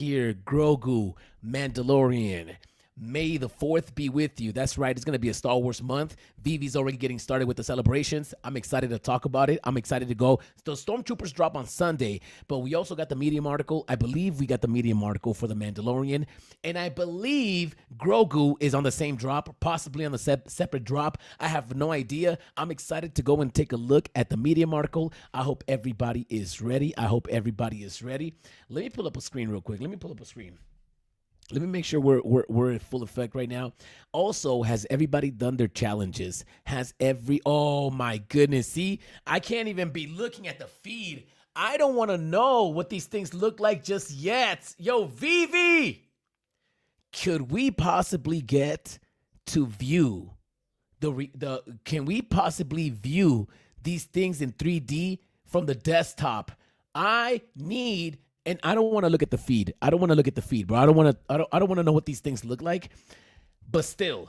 here, Grogu, Mandalorian. May the 4th be with you. That's right. It's going to be a Star Wars month. VeVe's already getting started with the celebrations. I'm excited to talk about it. I'm excited to go. The Stormtroopers drop on Sunday, but we also got the Medium article. I believe we got the Medium article for the Mandalorian. And I believe Grogu is on the same drop, possibly on the separate drop. I have no idea. I'm excited to go and take a look at the Medium article. I hope everybody is ready. Let me pull up a screen real quick. Let me make sure we're in full effect right now. Also, has everybody done their challenges? Oh my goodness. See, I can't even be looking at the feed. I don't want to know what these things look like just yet. Yo, VeVe, could we possibly get to view can we possibly view these things in 3D from the desktop? And I don't want to look at the feed. Bro. I don't want to know what these things look like. But still.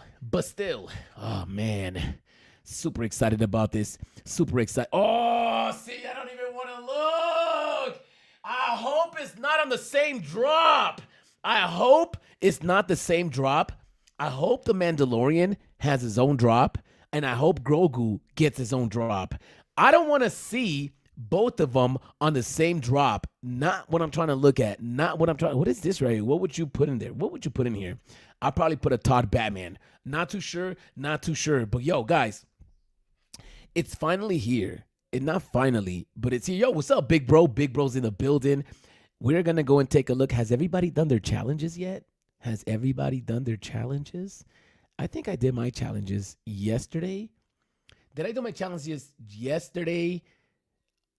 Oh man. Super excited about this. Super excited. Oh, see, I don't even want to look. I hope it's not on the same drop. I hope it's not the same drop. I hope the Mandalorian has his own drop, and I hope Grogu gets his own drop. I don't want to see both of them on the same drop. Not what I'm trying to look at. What is this right here? What would you put in there? What would you put in here? I'll probably put a Todd Batman. Not too sure. But yo, guys, it's finally here. And not finally, but it's here. Yo, what's up, big bro? Big bro's in the building. We're going to go and take a look. Has everybody done their challenges yet? I think I did my challenges yesterday. Did I do my challenges yesterday?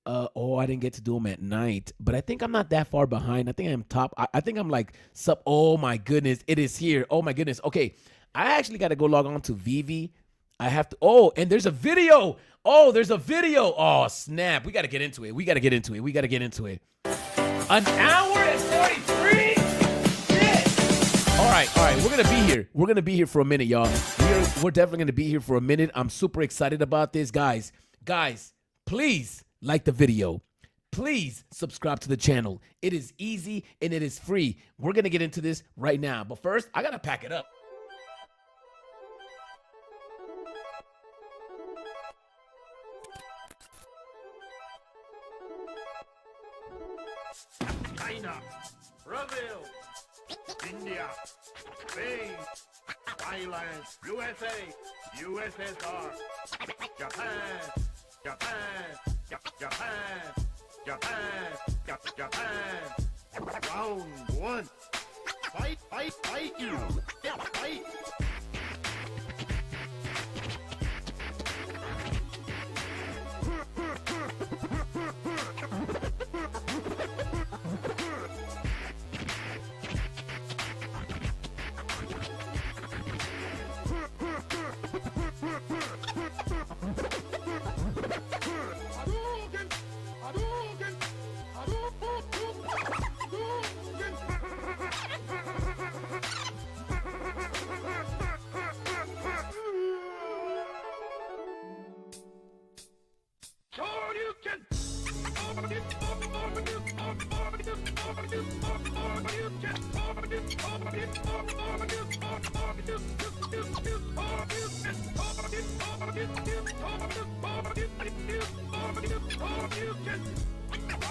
I didn't get to do them at night, but I think I'm not that far behind. I think I'm top. I think I'm like sub. Oh my goodness, it is here. Oh my goodness. Okay, I actually got to go log on to VeVe. I have to. Oh, and there's a video. Oh, snap. We got to get into it. An hour and 43. Shit. All right. We're gonna be here for a minute, y'all. We're definitely gonna be here for a minute. I'm super excited about this, guys. Please like the video. Please subscribe to the channel. It is easy and it is free. We're going to get into this right now. But first, I got to pack it up. China, Brazil, India, Spain, Thailand, USA, USSR, Japan. Round one. Fight you. Fight.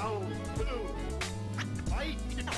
Round two. Fight.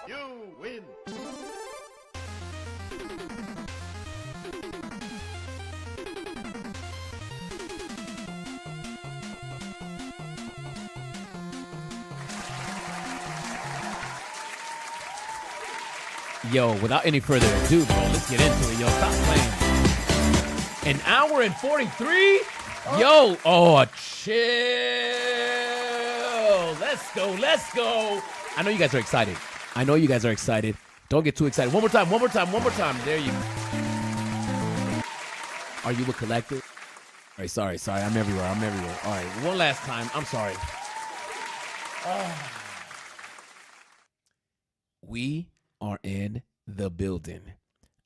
You win. Yo, without any further ado, bro, let's get into it. Yo, stop playing. An hour and 43? Yo, oh, chill. Let's go, let's go. I know you guys are excited. I know you guys are excited. Don't get too excited. One more time, one more time, one more time. There you go. Are you a collector? All right, sorry. I'm everywhere. All right, one last time. I'm sorry. We are in the building.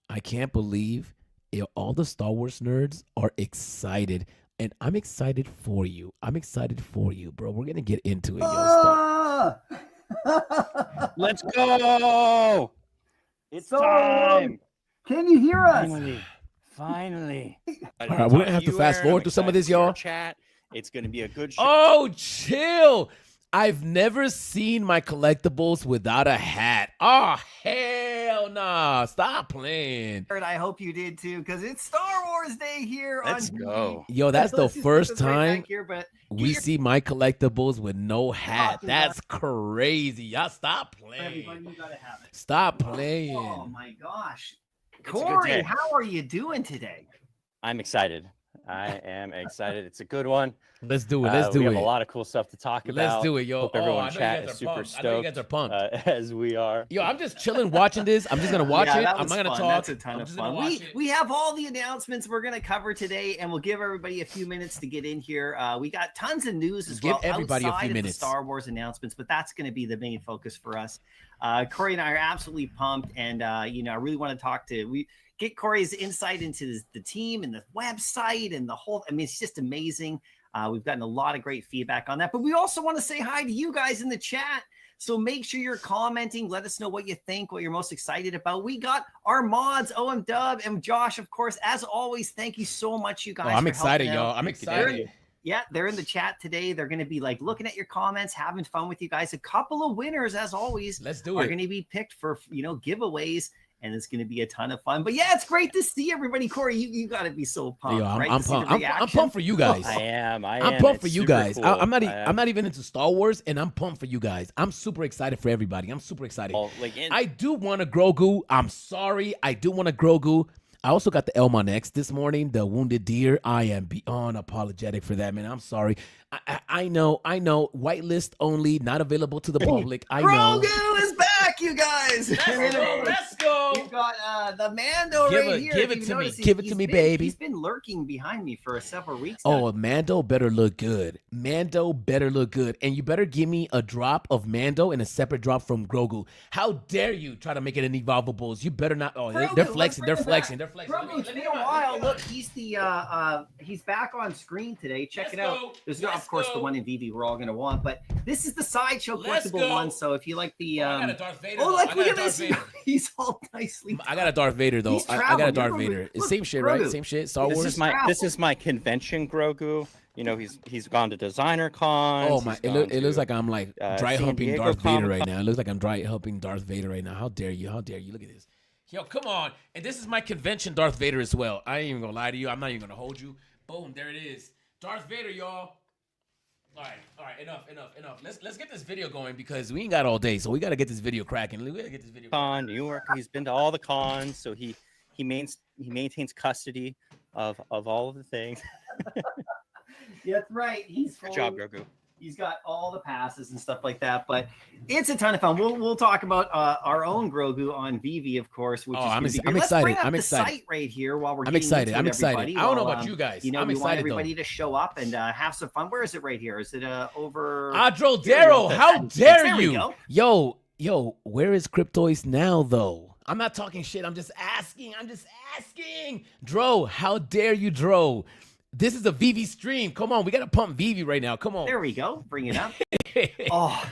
I can't believe all the Star Wars nerds are excited. And I'm excited for you. Bro. We're going to get into it. Let's go. It's So, time. Can you hear us? Finally. All right, we're going to have to fast forward through some of this, y'all. Chat. It's going to be a good show. Oh, chill. I've never seen my collectibles without a hat. Oh, hell nah. Stop playing. I hope you did too, because it's Star Wars Day here. Let's on go. Yo, that's the Let's just put first this right time back here, but we see my collectibles with no hat. dude, That's crazy. Y'all stop everybody, playing. you gotta have it. Stop playing. Oh my gosh, a good Corey, day. how are you doing today? I'm excited. I am excited. It's a good one. Let's do it. Let's do we it. have a lot of cool stuff to talk about. Let's do it, yo. Hope Oh, everyone I know in you chat guys is are super pumped. I know you guys are stoked, pumped. as we are. Yo, I'm just chilling watching this. I'm just gonna watch Yeah, it. that I'm was not gonna fun. talk. That's a ton I'm of just gonna fun. watch it. We have all the announcements we're gonna cover today, and we'll give everybody a few minutes to get in here. We got tons of news as Give well everybody a few outside of minutes. the Star Wars announcements, but that's going to be the main focus for us. Corey and I are absolutely pumped, and I really want to get Corey's insight into the team and the website and the whole. I mean, it's just amazing. We've gotten a lot of great feedback on that, but we also want to say hi to you guys in the chat. So make sure you're commenting. Let us know what you think, what you're most excited about. We got our mods, OM Dub and Josh, of course. As always, thank you so much, you guys. I'm for excited, helping out. y'all. I'm excited. Yeah, they're in the chat today. They're going to be like looking at your comments, having fun with you guys. A couple of winners, as always, Let's do are it. going to be picked for giveaways. And it's going to be a ton of fun. But yeah, it's great to see everybody. Corey, you got to be so pumped, Yo, right? I'm to see the pumped. I'm reaction. pumped for you guys. I am. I'm pumped for It's you super guys. cool. I'm not even into Star Wars, and I'm pumped for you guys. I'm super excited for everybody. I'm super excited. Well, I do want a Grogu. I'm sorry. I do want a Grogu. I also got the Elmon X this morning, the Wounded Deer. I am beyond apologetic for that, man. I'm sorry. I know. Whitelist only, not available to the public. I know. Grogu is back, you guys. Let's go. We've got the Mando right here. Give If it you to me. notice, Give it to me, baby. He's been lurking behind me for several weeks now. Oh, Mando better look good. Mando better look good. And you better give me a drop of Mando and a separate drop from Grogu. How dare you try to make it an evolvables? You better not. Oh, Grogu, they're let's flexing. bring They're him back. flexing. They're flexing. Grogu, it's been a while. Look, he's he's back on screen today. Check it out. There's not, of course, the one in VeVe we're all going to want, but this is the sideshow Let's collectible go. one. So if you like the I got a Darth Vader. oh, though. like I look got at a Darth this. Vader. He's all nicely. I got a Darth Vader though. He's I got a traveling. Darth Look, Vader. look, It's same shit, right? Grogu. Same shit. Star This Wars. This is my convention Grogu. He's gone to designer cons. Oh my! It looks like I'm like dry San humping Diego Darth Vader Comic right now. It looks like I'm dry humping Darth Vader right now. How dare you? How dare you? Look at this. Yo, come on! And this is my convention Darth Vader as well. I ain't even gonna lie to you. I'm not even gonna hold you. Boom! There it is. Darth Vader, y'all. All right. Enough. Let's get this video going because we ain't got all day, so we gotta get this video cracking. We gotta get this video. Con New York. He's been to all the cons, so he maintains custody of all of the things. That's right. He's Good job, Grogu. He's got all the passes and stuff like that, but it's a ton of fun. We'll talk about our own Grogu on VeVe, of course, which is I'm gonna be great. I'm Let's excited. bring up I'm the excited. site right here while we're I'm getting excited. into I'm it, excited. everybody. I don't know While, about you guys. You know, I'm we want excited everybody though. to show up and have some fun. Where is it right here? Is it over? Adrodero, how dare There we you? go. Yo, where is Cryptois now though? I'm not talking shit. I'm just asking. Dro, how dare you, Dro? This is a VeVe stream. Come on, we gotta pump VeVe right now. Come on. There we go. Bring it up. Oh.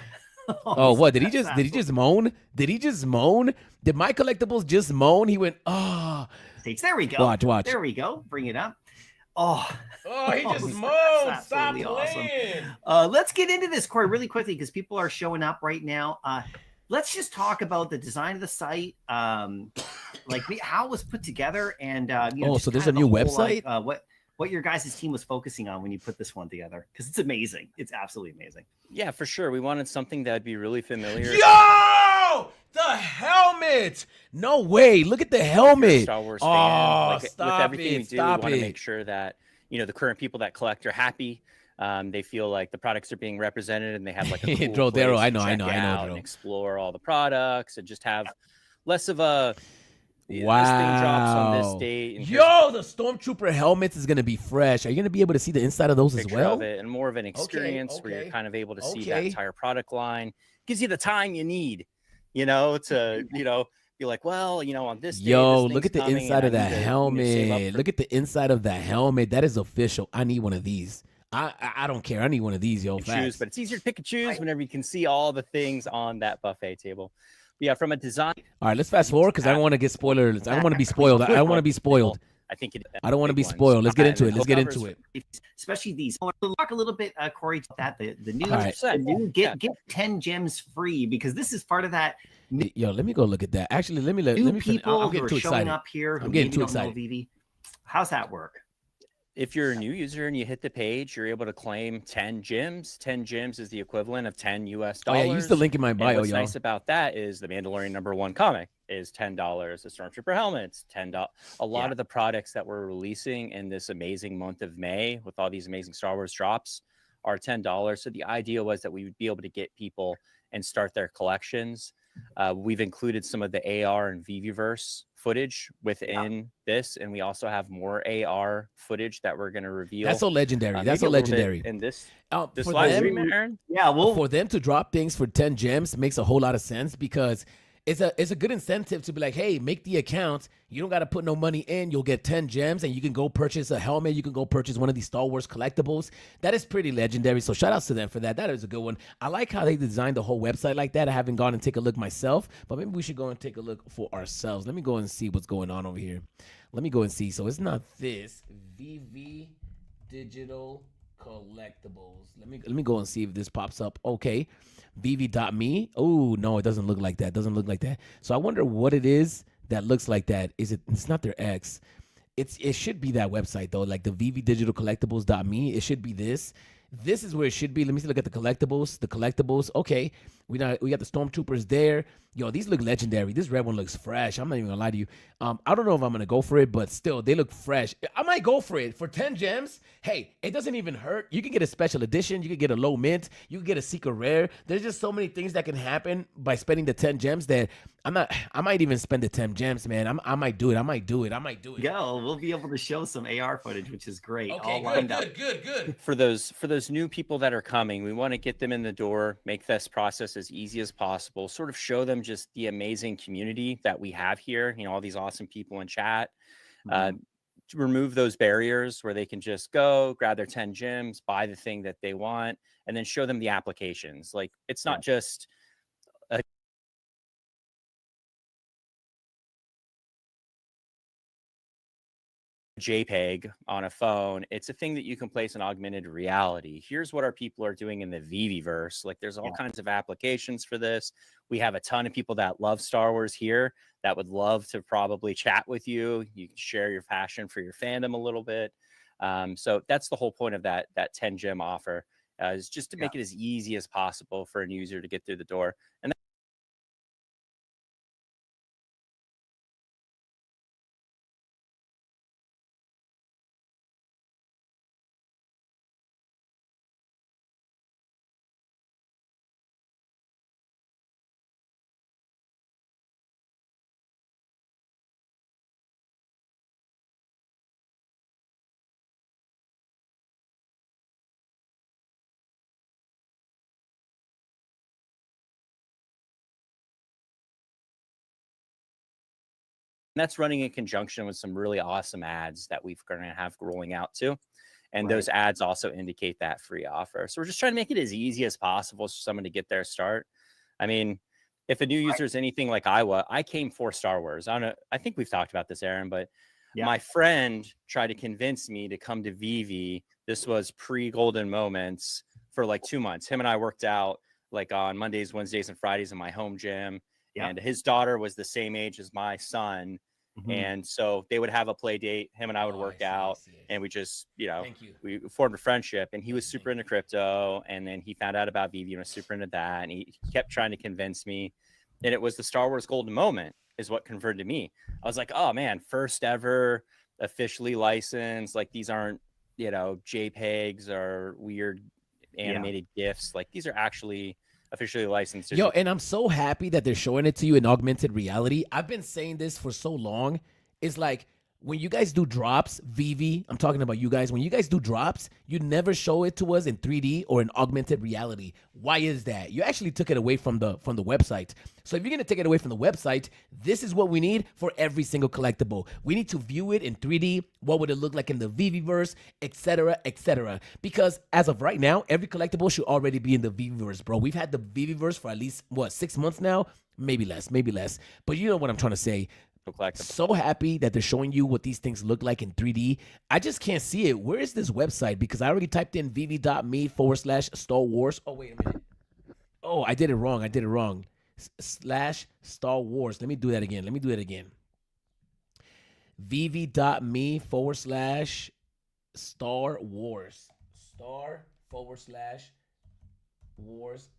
Oh, what did he just moan? Did he just moan? Did my collectibles just moan? He went, oh. There we go. Watch. There we go. Bring it up. Oh, he just moaned. Stop playing. Awesome. Let's get into this, Corey, really quickly because people are showing up right now. Let's just talk about the design of the site, like how it was put together, and so there's a new website. What your guys' team was focusing on when you put this one together, because it's amazing. It's absolutely amazing. Yeah, for sure. We wanted something that would be really familiar. Yo, the helmet! No way! Look at the helmet. Star Wars fan. Stop with everything we do, we want to it. make sure that the current people that collect are happy. They feel like the products are being represented, and they have like a cool place I to check out and explore all the products, and just have less of a this thing drops on this date. And yo, the Stormtrooper helmets is gonna be fresh. Are you gonna be able to see the inside of those as well? Of it, and more of an experience where you're kind of able to see that entire product line. Gives you the time you need, to be like, well, on this day, yo, look at the inside of that helmet. Look at the inside of that helmet. That is official. I need one of these. I don't care. I need one of these, yo. Choose, but it's easier to pick and choose whenever you can see all the things on that buffet table. But yeah, from a design. All right, let's fast forward because I don't want to get spoilers. I don't want to be spoiled. I don't want to be spoiled. I think I don't want to be spoiled. Let's get into it. Let's get into it. Especially these. We'll talk a little bit, Corey, about that. The new get 10 gems free, because this is part of that. Yo, let me go look at that. Actually, let me. People I'm getting too excited. Up here. I'm getting too excited. VeVe. How's that work? If you're a new user and you hit the page, you're able to claim 10 gems. 10 gems is the equivalent of $10 US. Oh yeah, use the link in my bio, what's nice about that is the Mandalorian #1 comic is $10. The Stormtrooper helmets, $10. A lot of the products that we're releasing in this amazing month of May with all these amazing Star Wars drops are $10. So the idea was that we would be able to get people and start their collections. We've included some of the AR and VeVeverse footage within this, and we also have more AR footage that we're going to reveal. That's so legendary. That's so legendary. In this for live them, stream, Aaron? Yeah, for them to drop things for 10 gems makes a whole lot of sense, because it's a good incentive to be like, hey, make the account. You don't got to put no money in. You'll get 10 gems, and you can go purchase a helmet. You can go purchase one of these Star Wars collectibles. That is pretty legendary. So shout outs to them for that. That is a good one. I like how they designed the whole website like that. I haven't gone and take a look myself, but maybe we should go and take a look for ourselves. Let me go and see what's going on over here. Let me go and see. So it's not this. VeVe Digital Collectibles. Let me go and see if this pops up. Okay. VeVe.me. Oh, no, it doesn't look like that. It doesn't look like that. So I wonder what it is that looks like that. It's not their X. It should be that website though, like the VeVe Digital Collectibles.me. It should be this. This is where it should be. Let me see. Look at the collectibles. The collectibles. Okay, we got the Stormtroopers there. Yo, these look legendary. This red one looks fresh. I'm not even gonna lie to you. I don't know if I'm gonna go for it, but still, they look fresh. I might go for it for 10 gems. Hey, it doesn't even hurt. You can get a special edition. You can get a low mint. You can get a secret rare. There's just so many things that can happen by spending the 10 gems that I might even spend the 10 gems, man. I might do it. I might do it. Go. We'll be able to show some AR footage, which is great. Okay, all lined up. Good. For those new people that are coming, we want to get them in the door, make this process as easy as possible, sort of show them just the amazing community that we have here, all these awesome people in chat. To remove those barriers where they can just go grab their 10 gems, buy the thing that they want, and then show them the applications. Like, it's not just a JPEG on a phone. It's a thing that you can place in augmented reality. Here's what our people are doing in the VeVeverse. Like, there's all kinds of applications for this. We have a ton of people that love Star Wars here that would love to probably chat with you. You can share your passion for your fandom a little bit. So that's the whole point of that 10 gem offer, is just to make it as easy as possible for a new user to get through the door. And that's running in conjunction with some really awesome ads that we're going to have rolling out too. And Right. those ads also indicate that free offer. So we're just trying to make it as easy as possible for someone to get their start. I mean, if a new user is anything like I came for Star Wars. I think we've talked about this, Aaron, but Yeah. my friend tried to convince me to come to VeVe. This was pre-Golden Moments for like 2 months. Him and I worked out like on Mondays, Wednesdays, and Fridays in my home gym. Yeah. And his daughter was the same age as my son. Mhm. And so they would have a play date. Him and I would Oh, work I see, I out, see. and we just, you know, Thank you. we formed a friendship. And he was super Thank into crypto. And then he found out about VeVe and was super into that. And he kept trying to convince me. And it was the Star Wars Golden Moment is what converted me. I was like, oh man, first ever officially licensed. Like these aren't, you know, JPEGs or weird animated GIFs. Like these are actually officially licensed. Yo, and I'm so happy that they're showing it to you in augmented reality. I've been saying this for so long. It's like when you guys do drops, VeVe, I'm talking about you guys. When you guys do drops, you never show it to us in 3D or in augmented reality. Why is that? You actually took it away from the website. So if you're gonna take it away from the website, this is what we need for every single collectible. We need to view it in 3D. What would it look like in the VeVeverse, etc., etc. Because as of right now, every collectible should already be in the VeVeverse, bro. We've had the VeVeverse for at least 6 months now, maybe less. But you know what I'm trying to say. So happy that they're showing you what these things look like in 3D. I just can't see it. Where is this website? Because I already typed in vv.me/Star Wars. Oh, wait a minute. Oh, I did it wrong. Slash Star Wars. Let me do that again. vv.me/Star Wars. Star/Wars.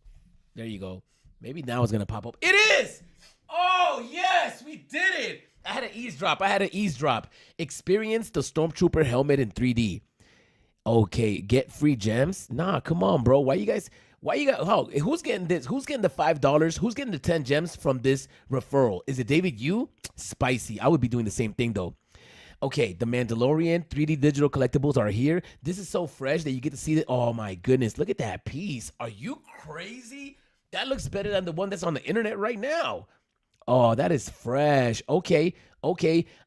There you go. Maybe now it's going to pop up. It is! Oh, yes, we did it. I had an eavesdrop. Experience the Stormtrooper helmet in 3D. Okay, get free gems? Nah, come on, bro. Why you got, who's getting this? Who's getting the $5? Who's getting the 10 gems from this referral? Is it David Yu? Spicy. I would be doing the same thing, though. Okay, the Mandalorian 3D digital collectibles are here. This is so fresh that you get to see it. Oh, my goodness. Look at that piece. Are you crazy? That looks better than the one that's on the internet right now. Oh, that is fresh. Okay.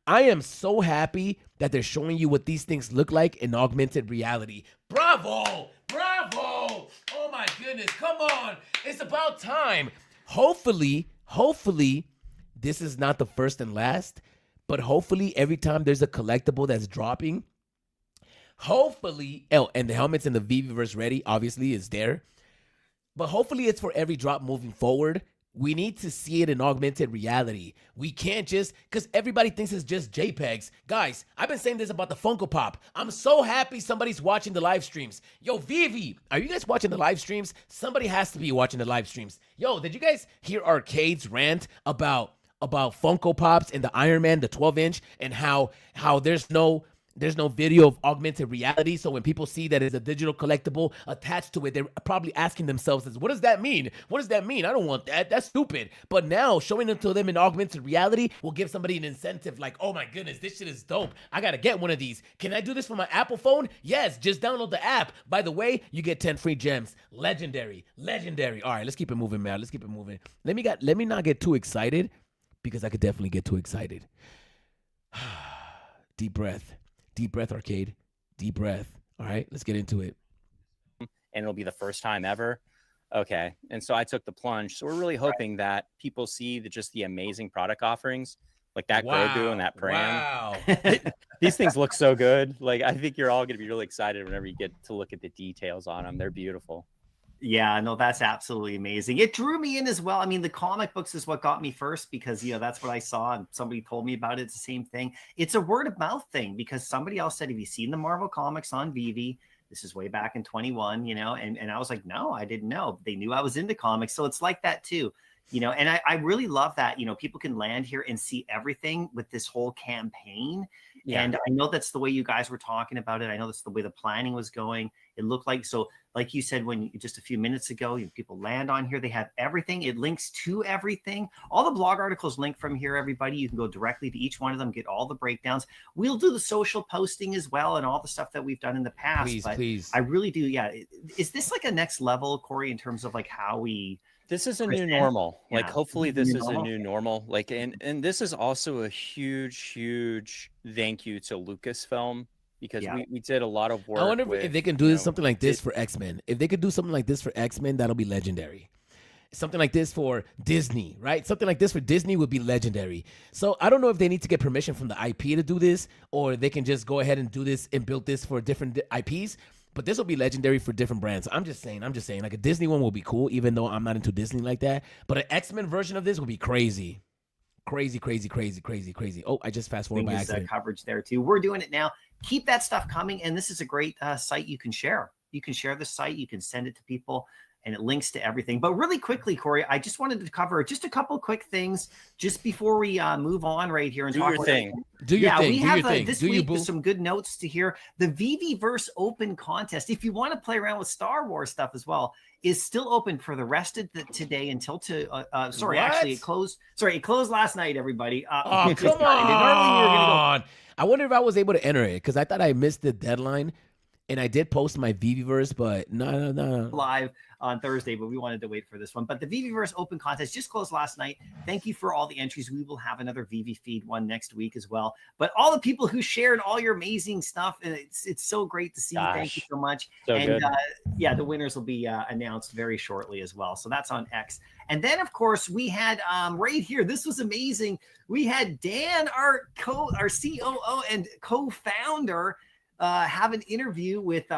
I am so happy that they're showing you what these things look like in augmented reality. Bravo. Oh my goodness. Come on. It's about time. Hopefully, this is not the first and last, but hopefully every time there's a collectible that's dropping, and the helmets in the VeVeverse ready obviously is there, but hopefully it's for every drop moving forward. We need to see it in augmented reality. We can't just, because everybody thinks it's just JPEGs. Guys, I've been saying this about the Funko Pop. I'm so happy somebody's watching the live streams. Yo, VeVe, are you guys watching the live streams? Somebody has to be watching the live streams. Yo, did you guys hear Arcade's rant about Funko Pops and the Iron Man, the 12-inch, and how there's no video of augmented reality? So when people see that it's a digital collectible attached to it, they're probably asking themselves, what does that mean? I don't want that. That's stupid. But now showing it to them in augmented reality will give somebody an incentive like, oh my goodness, this shit is dope. I got to get one of these. Can I do this for my Apple phone? Yes, just download the app. By the way, you get 10 free gems. Legendary. All right, let's keep it moving, man. Let me not get too excited because I could definitely get too excited. Deep breath, Arcade. Deep breath. All right, let's get into it. And it'll be the first time ever. Okay. And so I took the plunge. So we're really hoping that people see just the amazing product offerings, like that Grogu and that Pram. Wow. These things look so good. Like, I think you're all going to be really excited whenever you get to look at the details on them. They're beautiful. Yeah, no, that's absolutely amazing. It drew me in as well. I mean, the comic books is what got me first because, that's what I saw and somebody told me about it. It's the same thing. It's a word of mouth thing because somebody else said, have you seen the Marvel comics on VeVe? This is way back in 21, and I was like, no, I didn't know. They knew I was into comics. So it's like that too, and I really love that, people can land here and see everything with this whole campaign. Yeah. And I know that's the way you guys were talking about it. I know that's the way the planning was going. It looked like, so like you said, when just a few minutes ago, people land on here, they have everything. It links to everything. All the blog articles link from here, everybody. You can go directly to each one of them, get all the breakdowns. We'll do the social posting as well and all the stuff that we've done in the past. Please. I really do. Yeah. Is this like a next level, Corey, in terms of like how we This is a Chris new N? normal. Like, Yeah. hopefully This is this the is new a normal? new normal. Like, and this is also a huge thank you to Lucasfilm, because Yeah. we did a lot of I work wonder with, if they can do something like this for X-Men. If they could do something like this for X-Men, that'll be legendary. Something like this for Disney, right? Something like this for Disney would be legendary. So I don't know if they need to get permission from the IP to do this, or they can just go ahead and do this and build this for different IPs. But this will be legendary for different brands. I'm just saying, like a Disney one will be cool, even though I'm not into Disney like that. But an X-Men version of this would be crazy. Crazy. Oh, I just fast forward by accident. Coverage there too. We're doing it now. Keep that stuff coming. And this is a great site you can share. You can share the site. You can send it to people, and it links to everything. But really quickly, Corey, I just wanted to cover just a couple quick things just before we move on right here and Do talk your about thing. Do your thing. We Do have your thing. this Do you, week boo? some good notes to hear. The VeVe Open contest, if you want to play around with Star Wars stuff as well, is still open for the rest of today until actually it closed. Sorry, it closed last night, everybody. Oh, just come got ended. Normally we were gonna go on. I wonder if I was able to enter it, because I thought I missed the deadline, and I did post my VeVe, but no. live on Thursday, but we wanted to wait for this one. But the VeVe Open contest just closed last night. Thank you for all the entries. We will have another VeVe feed one next week as well. But all the people who shared all your amazing stuff, and it's so great to see. Gosh, thank you so much. So and good. the winners will be announced very shortly as well. So that's on X. And then of course we had right here. This was amazing. We had Dan, our COO and co-founder, have an interview with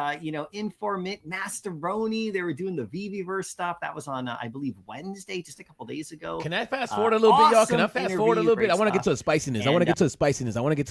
Informant Masteroni. They were doing the VeVe stuff. That was on I believe Wednesday, just a couple days ago. Can I fast forward a little bit, y'all? Can I fast forward a little bit? I want to get to the spiciness. And, I want to get to the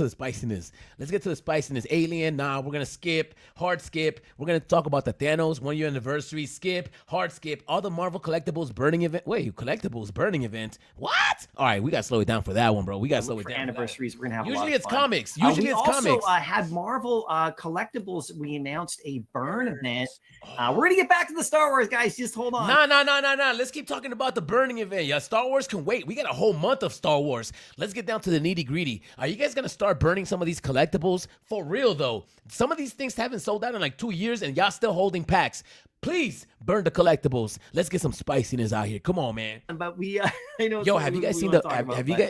spiciness. Let's get to the spiciness. Alien. Nah, we're gonna skip. Hard skip. We're gonna talk about the Thanos 1 year anniversary. Skip. Hard skip. All the Marvel collectibles burning event. Wait, collectibles burning event. What? All right, we gotta slow it down for that one, bro. We gotta slow it down. Anniversaries. We're gonna have. Usually a lot it's of fun. comics. Usually it's comics. We also had Marvel collectibles. We announced a burn event. We're gonna get back to the Star Wars, guys. Just hold on. Nah. Let's keep talking about the burning event. Yeah, Star Wars can wait. We got a whole month of Star Wars. Let's get down to the nitty gritty. Are you guys gonna start burning some of these collectibles? For real though, some of these things haven't sold out in like 2 years, and y'all still holding packs. Please burn the collectibles. Let's get some spiciness out here. Come on, man. But we, I know. Yo, have you guys seen the?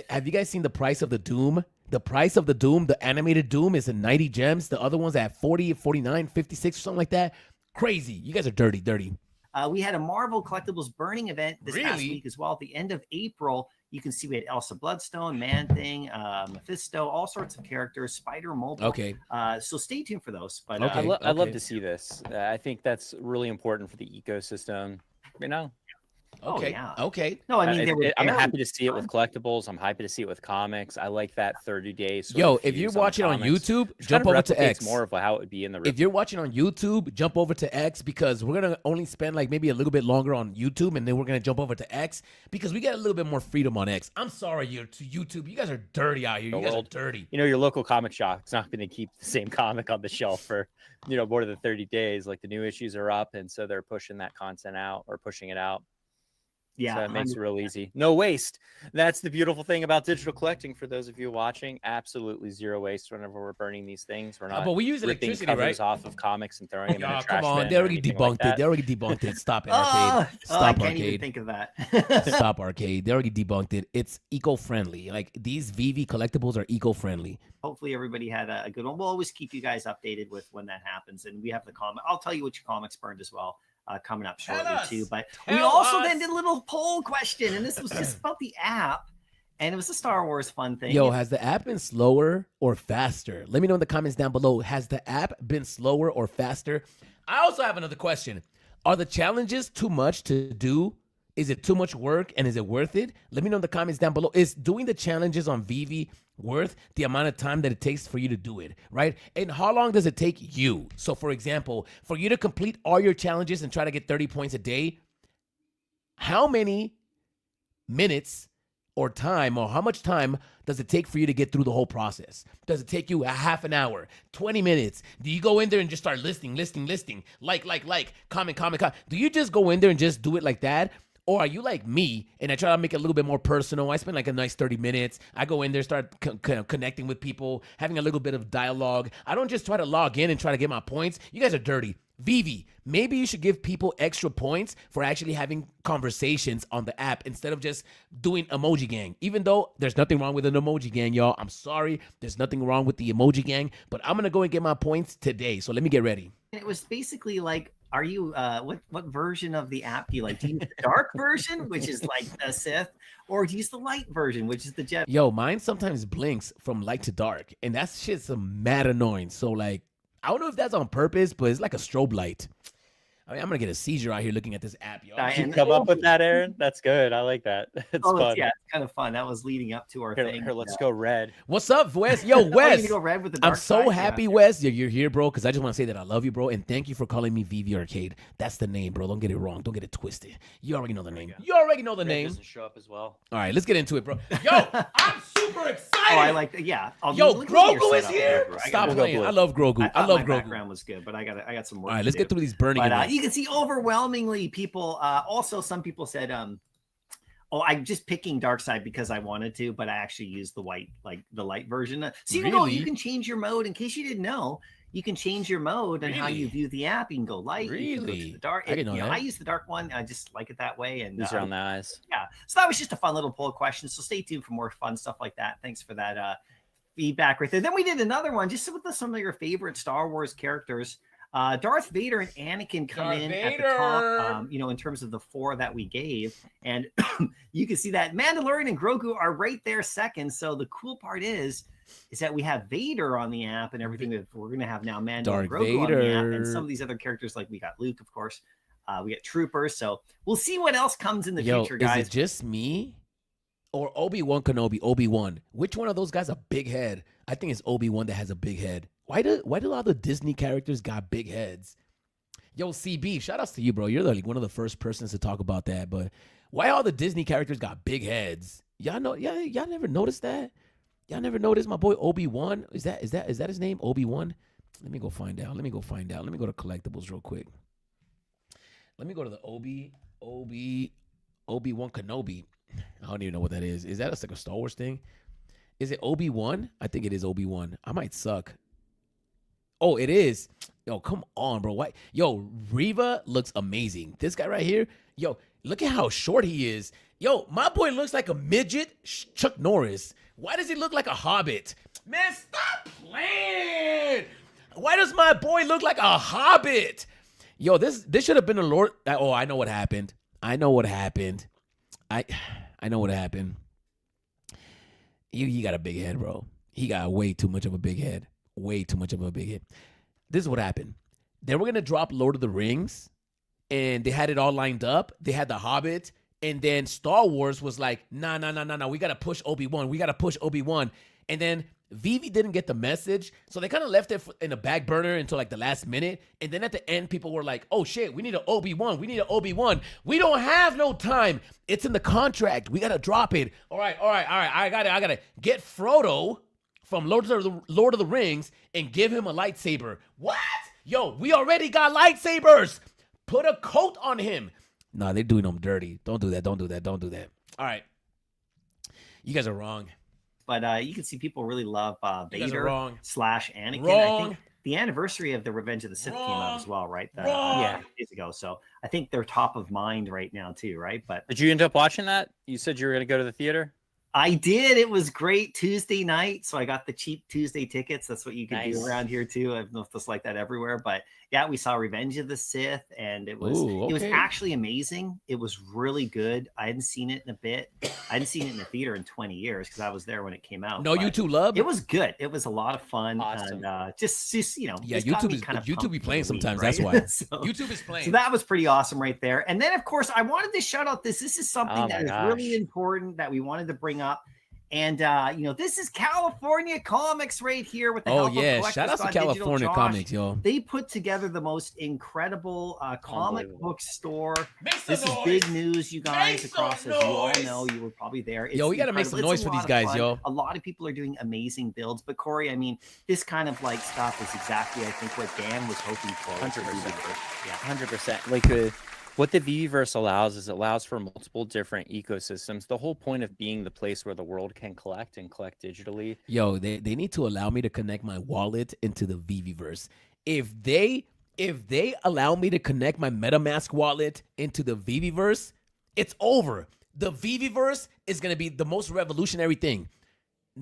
Have you guys seen the price of the Doom? The price of the Doom, the animated Doom, is at 90 gems. The other one's at 40, 49, 56, or something like that. Crazy. You guys are dirty. We had a Marvel collectibles burning event this past week as well. At the end of April, you can see we had Elsa Bloodstone, Man-Thing, Mephisto, all sorts of characters, Spider Mobile. Okay. So stay tuned for those. But Okay. I'd love to see this. I think that's really important for the ecosystem. You know. Okay. yeah. Okay. No, I mean, I'm happy to see it with collectibles. I'm happy to see it with comics. I like that 30 days. Yo, if you're watching on YouTube, jump over to X. More of how it would be in the. If you're watching on YouTube, jump over to X, because we're gonna only spend like maybe a little bit longer on YouTube, and then we're gonna jump over to X because we get a little bit more freedom on X. I'm sorry, you're to YouTube. You guys are dirty out here. You guys are dirty. You know, your local comic shop is not going to keep the same comic on the shelf for more than 30 days. Like, the new issues are up, and so they're pushing that content out or pushing it out. Yeah, so it makes it real easy. No waste. That's the beautiful thing about digital collecting. For those of you watching, absolutely zero waste whenever we're burning these things. We're not. But we use ripping electricity, covers right? off of comics and throwing them in a trash come on, bin they or already anything debunked like it. that. They already debunked it. Stop it, Arcade. Stop, I can't Arcade. even think of that. Stop, Arcade. They already debunked it. It's eco-friendly. Like, these VeVe collectibles are eco-friendly. Hopefully everybody had a good one. We'll always keep you guys updated with when that happens, and we have the comic. I'll tell you which comics burned as well. Coming up shortly too. But we also then did a little poll question, and this was just about the app, and it was a Star Wars fun thing. Yo, has the app been slower or faster? Let me know in the comments down below. Has the app been slower or faster? I also have another question. Are the challenges too much to do? Is it too much work, and is it worth it? Let me know in the comments down below. Is doing the challenges on VeVe worth the amount of time that it takes for you to do it, right? And how long does it take you? So, for example, for you to complete all your challenges and try to get 30 points a day, how many minutes or time, or how much time does it take for you to get through the whole process? Does it take you a half an hour, 20 minutes? Do you go in there and just start listing, like, comment? Do you just go in there and just do it like that? Or are you like me, and I try to make it a little bit more personal? I spend like a nice 30 minutes. I go in there, start connecting with people, having a little bit of dialogue. I don't just try to log in and try to get my points. You guys are dirty. VeVe, maybe you should give people extra points for actually having conversations on the app instead of just doing emoji gang. Even though there's nothing wrong with an emoji gang, y'all. I'm sorry. There's nothing wrong with the emoji gang, but I'm going to go and get my points today. So let me get ready. It was basically like, are you what version of the app do you like? Do you use the dark version, which is like the Sith, or do you use the light version, which is the Jedi? Yo, mine sometimes blinks from light to dark, and that shit's mad annoying. So like, I don't know if that's on purpose, but it's like a strobe light. I mean, I'm gonna get a seizure out here looking at this app, y'all. Did you come up with that, Aaron? That's good. I like that. It's fun. Yeah, it's kind of fun. That was leading up to our thing. Here, let's go red. What's up, Wes? Yo, Wes. Go red with the dark I'm so side? happy, Yeah. Wes. You're here, bro, because I just want to say that I love you, bro, and thank you for calling me VeVe Arcade. That's the name, bro. Don't get it wrong. Don't get it twisted. You already know the name. You already know the Red name. doesn't show up as well. All right, let's get into it, bro. Yo, I'm super excited. Oh, I like that. Yeah. Yo, look at your Grogu is setup here. there, bro. Stop go playing. blue. I love Grogu. I thought love my Grogu. background was good, but I got some work. All right, to let's do. get through these burning But events. you can see overwhelmingly people. Also, some people said, "Oh, I'm just picking dark side because I wanted to, but I actually used the white, like the light version." So you know, you Really? can change your mode. In case you didn't know, you can change your mode and how you Really? view the app. You can go light. You can go to Really? the dark. I didn't know that. I use the dark one. I just like it that way. And These are on the eyes. yeah, so that was just a fun little poll question. So stay tuned for more fun stuff like that. Thanks for that feedback right there. Then we did another one just with some of your favorite Star Wars characters. Darth Vader and Anakin come Darth in at the top, in terms of the 4 that we gave. And you can see that Mandalorian and Grogu are right there second. So the cool part is that we have Vader on the app and everything. We're going to have now Mando and Darth Grogu on the app. And Vader. some of these other characters, like we got Luke, of course. We got Troopers. So we'll see what else comes in the future, guys. Is it just me or Obi-Wan Kenobi? Obi-Wan. Which one of those guys a big head? I think it's Obi-Wan that has a big head. Why do all the Disney characters got big heads? Yo, CB, shout outs to you, bro. You're like one of the first persons to talk about that. But why all the Disney characters got big heads? Y'all never noticed that? Y'all never noticed my boy Obi-Wan? Is that his name? Obi-Wan? Let me go find out. Let me go to collectibles real quick. Let me go to the Obi-Wan Kenobi. I don't even know what that is. Is that like a Star Wars thing? Is it Obi-Wan? I think it is Obi-Wan. I might suck. Oh, it is. Yo, come on, bro. Why? Yo, Reva looks amazing. This guy right here. Yo, look at how short he is. Yo, my boy looks like a midget. Chuck Norris. Why does he look like a hobbit? Man, stop playing. Why does my boy look like a hobbit? Yo, this should have been a Lord. Oh, I know what happened. I know what happened. He got a big head, bro. He got way too much of a big head. Way too much of a big head. This is what happened. They were gonna drop Lord of the Rings, and they had it all lined up. They had the Hobbit, and then Star Wars was like, nah. We gotta push Obi-Wan. And then VeVe didn't get the message, so they kind of left it in a back burner until like the last minute. And then at the end, people were like, "Oh shit, we need an Obi-Wan. We don't have no time. It's in the contract. We gotta drop it. All right. I gotta get Frodo from Lord of the Rings and give him a lightsaber." What? Yo, we already got lightsabers. Put a coat on him. Nah, they're doing them dirty. Don't do that. All right. You guys are wrong. But you can see people really love You guys are Vader wrong. / Anakin. I Wrong. think the anniversary of the Revenge of the Sith came out as well, right? Wrong. Yeah. Days ago. So I think they're top of mind right now too, right? But Did you end up watching that? You said you were going to go to the theater? I did. It was great Tuesday night. So I got the cheap Tuesday tickets. That's what you can do Nice. around here too. I don't know if it's like that everywhere, but yeah, we saw Revenge of the Sith, and it was okay. actually amazing. It was really good. I hadn't seen it in a bit. I hadn't seen it in the theater in 20 years because I was there when it came out. No but YouTube love. It was good. It was a lot of fun. Awesome. And just you know, Yeah, just got me YouTube pumped be for playing the week, sometimes. right? That's why. So- YouTube is playing. so that was pretty awesome right there. And then, of course, I wanted to shout out this. This is something Oh that my is really gosh. important that we wanted to bring up. And, this is California Comics right here with the Oh help yeah, of shout out to Collectors Gone Digital. California Josh. Comics, yo. They put together the most incredible comic Unbelievable. book store. Make some This is noise. big news, you guys, Make across, some as you all noise. know. You were probably there. Yo, we gotta make some incredible. noise It's a for these lot of guys, fun. yo. A lot of people are doing amazing builds. But Corey, I mean, this kind of like stuff is exactly, I think, what Dan was hoping for. with the 100%. Weverse. Yeah. 100%. Like what the VeVeverse allows is it allows for multiple different ecosystems. The whole point of being the place where the world can collect and collect digitally. Yo, they need to allow me to connect my wallet into the VeVeverse. If they If they allow me to connect my MetaMask wallet into the VeVeverse, it's over. The VeVeverse is going to be the most revolutionary thing.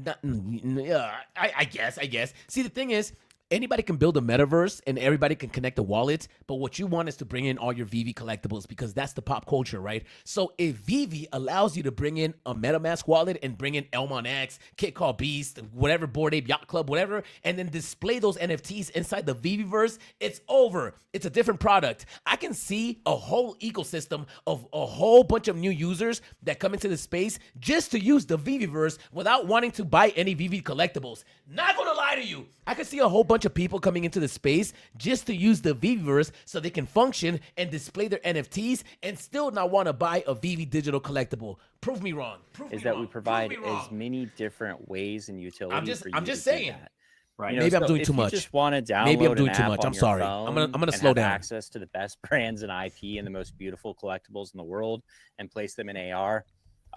I guess. See, the thing is, anybody can build a metaverse and everybody can connect a wallet, but what you want is to bring in all your VeVe collectibles because that's the pop culture, right? So if VeVe allows you to bring in a MetaMask wallet and bring in Elmon X, Kit Call Beast, whatever, Bored Ape Yacht Club, whatever, and then display those NFTs inside the VeVeverse, it's over. It's a different product. I can see a whole ecosystem of a whole bunch of new users that come into the space just to use the VeVeverse without wanting to buy any VeVe collectibles. Not gonna lie to you. I can see a whole bunch of people coming into the space just to use the VeVeverse so they can function and display their NFTs and still not want to buy a VeVe digital collectible. Prove me wrong. We provide as many different ways and utilities for you I'm just to do saying. that. Right. Maybe I'm doing too much. If you just want to download Maybe I'm doing an too app much. on I'm your sorry. phone I'm gonna and slow have down. access to the best brands and IP and the most beautiful collectibles in the world and place them in AR,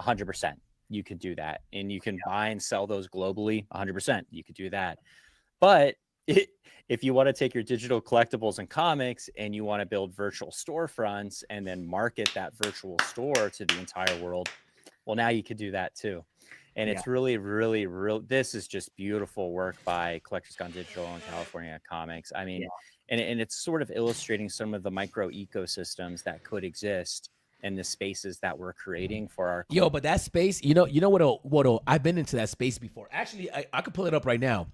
100%. You could do that. And you can buy and sell those globally, 100%. You could do that. But if you want to take your digital collectibles and comics and you want to build virtual storefronts and then market that virtual store to the entire world, well, now you could do that too. And it's really, really, this is just beautiful work by Collectors Gone Digital and California Comics. I mean, and it's sort of illustrating some of the micro ecosystems that could exist in the spaces that we're creating for our. Yo, but that space, you know what? I've been into that space before. Actually, I could pull it up right now.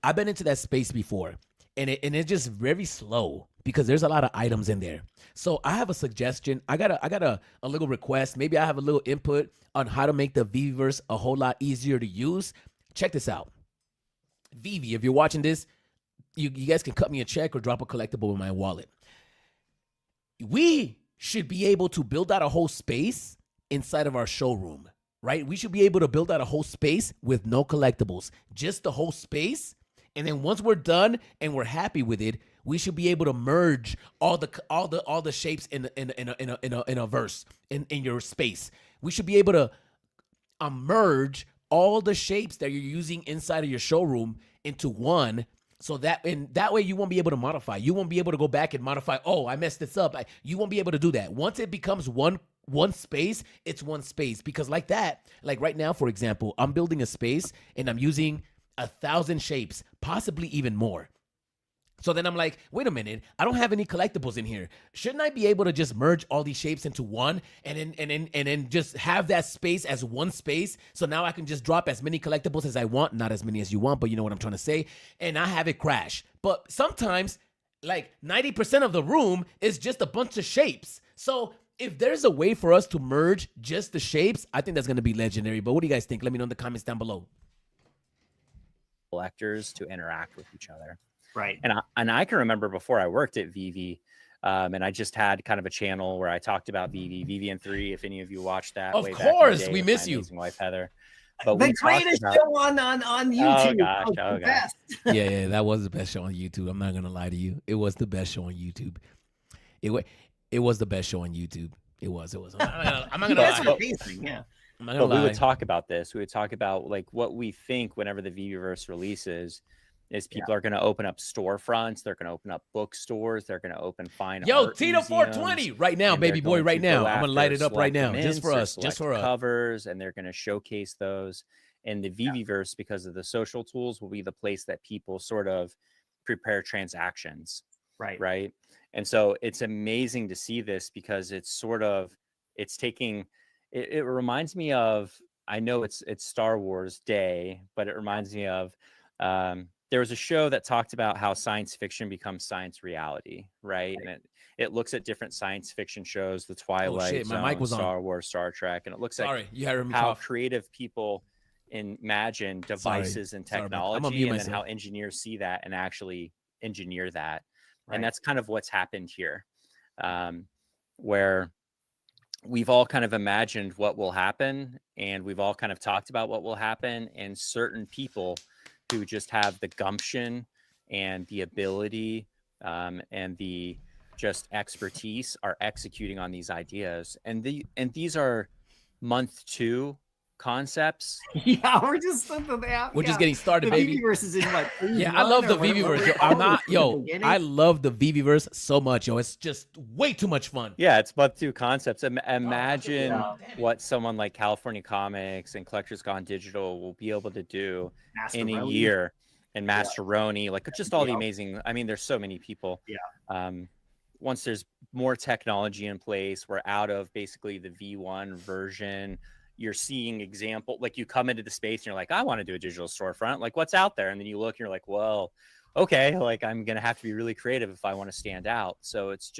I've been into that space before, and it's just very slow because there's a lot of items in there. So I have a suggestion. I got a little request. Maybe I have a little input on how to make the VeVeverse a whole lot easier to use. Check this out. VeVe, if you're watching this, you guys can cut me a check or drop a collectible in my wallet. We should be able to build out a whole space inside of our showroom, right? We should be able to build out a whole space with no collectibles, just the whole space. And then once we're done and we're happy with it, we should be able to merge all the shapes in a verse in your space. We should be able to merge all the shapes that you're using inside of your showroom into one, so that way you won't be able to modify. You won't be able to go back and modify. Oh, I messed this up. You won't be able to do that. Once it becomes one space, it's one space. Because like right now, for example, I'm building a space and I'm using 1,000 shapes, possibly even more. So then I'm like, wait a minute, I don't have any collectibles in here. Shouldn't I be able to just merge all these shapes into one and then just have that space as one space? So now I can just drop as many collectibles as I want, not as many as you want, but you know what I'm trying to say, and I have it crash. But sometimes like 90% of the room is just a bunch of shapes. So if there's a way for us to merge just the shapes, I think that's going to be legendary. But what do you guys think? Let me know in the comments down below. Collectors to interact with each other. Right. And I can remember before I worked at VeVe, and I just had kind of a channel where I talked about VeVe and 3. If any of you watched that, of way course, back in the day we with miss my you. amazing wife Heather. But the greatest show on YouTube. Oh gosh, Best. Yeah, that was the best show on YouTube. I'm not gonna lie to you. It was the best show on YouTube. It was the best show on YouTube. It was. I'm not gonna That's lie. amazing. Yeah. I'm not gonna But lie. we would talk about this. We would talk about like what we think whenever the VeVeverse releases is people are going to open up storefronts. They're going to open up bookstores. They're going to open fine Yo, art Tito museums, 420 right now, and baby they're boy, going right to go now. I'm gonna light after it up right now, select just for mints us, or just select for us. covers, and they're going to showcase those. And the VeVeverse, because of the social tools, will be the place that people sort of prepare transactions. Right. And so it's amazing to see this because it's taking. It reminds me of. I know it's Star Wars Day, but it reminds me of. There was a show that talked about how science fiction becomes science reality, right? And it looks at different science fiction shows, The Twilight My Zone, mic was Star Wars, Star Trek, and it looks at you heard me how cough. creative people imagine devices and technology, and then how engineers see that and actually engineer that. And that's kind of what's happened here, where we've all kind of imagined what will happen, and we've all kind of talked about what will happen, and certain people who just have the gumption and the ability and the just expertise are executing on these ideas. And these are month 2 concepts. Yeah, we're just getting started, the baby. VeVe-verse is in what? Yeah, I love the VeVe-verse. I'm not, I love the VeVe-verse so much, yo. It's just way too much fun. Yeah, it's month 2 concepts. Imagine what someone like California Comics and Collectors Gone Digital will be able to do in a year, and Masteroni, like just all the amazing. I mean, there's so many people. Yeah. Once there's more technology in place, we're out of basically the V1 version. You're seeing example, like you come into the space and you're like, I want to do a digital storefront. Like, what's out there? And then you look and you're like, well, okay, like I'm going to have to be really creative if I want to stand out. So it's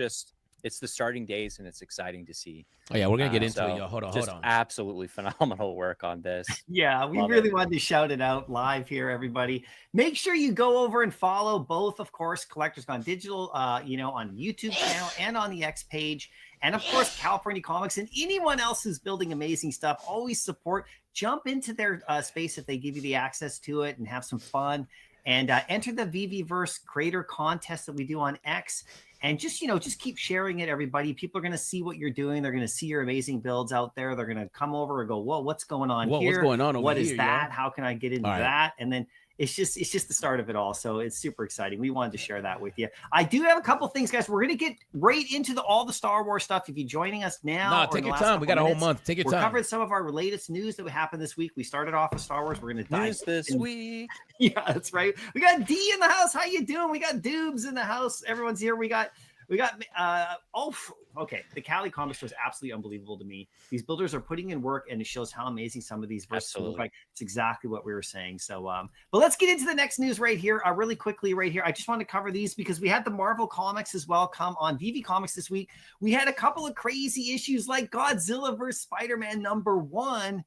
the starting days, and it's exciting to see. Oh yeah, we're going to get into it, yo. Hold on. Absolutely phenomenal work on this. Yeah, we really wanted to shout it out live here, everybody. Make sure you go over and follow both, of course, Collectors Gone Digital, on YouTube channel and on the X page. And of course, California Comics and anyone else who's building amazing stuff, always support. Jump into their space if they give you the access to it, and have some fun. And enter the VeVe-verse creator contest that we do on X. And just keep sharing it, everybody. People are going to see what you're doing. They're going to see your amazing builds out there. They're going to come over and go, whoa, what's going on here? What's going on over What here, is that? How can I get into that? And then it's just the start of it all. So it's super exciting. We wanted to share that with you. I do have a couple things, guys. We're going to get right into all the Star Wars stuff. If you're joining us now, take your time. We got a whole month. Take your time. We're covering some of our latest news that happened this week. We started off with Star Wars. We're going to dive this week. Yeah, that's right. We got D in the house. How you doing? We got Doobs in the house. Everyone's here. We got okay. The Cali Comic Store is absolutely unbelievable to me. These builders are putting in work, and it shows how amazing some of these verses look like. It's exactly what we were saying. So, but let's get into the next news right here, really quickly right here. I just want to cover these because we had the Marvel Comics as well come on VeVe Comics this week. We had a couple of crazy issues like Godzilla vs. Spider-Man #1,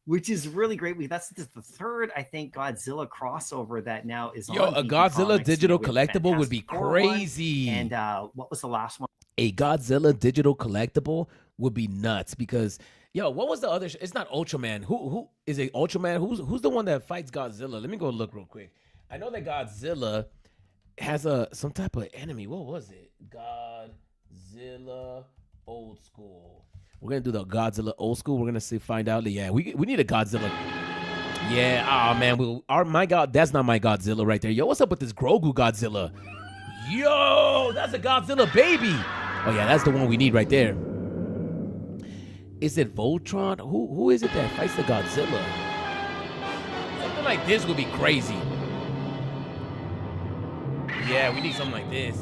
which is really great. That's the third, I think, Godzilla crossover that now is on. A Godzilla Comics, digital collectible would be crazy. And what was the last one? A Godzilla digital collectible would be nuts because, what was the other? It's not Ultraman. Who is it? Ultraman? Who's the one that fights Godzilla? Let me go look real quick. I know that Godzilla has some type of enemy. What was it? Godzilla old school. We're going to do the Godzilla old school. We're going to find out. Yeah, we need a Godzilla. Yeah, man. My God, that's not my Godzilla right there. Yo, what's up with this Grogu Godzilla? Yo, that's a Godzilla baby. Oh, yeah, that's the one we need right there. Is it Voltron? Who is it that fights the Godzilla? Something like this would be crazy. Yeah, we need something like this.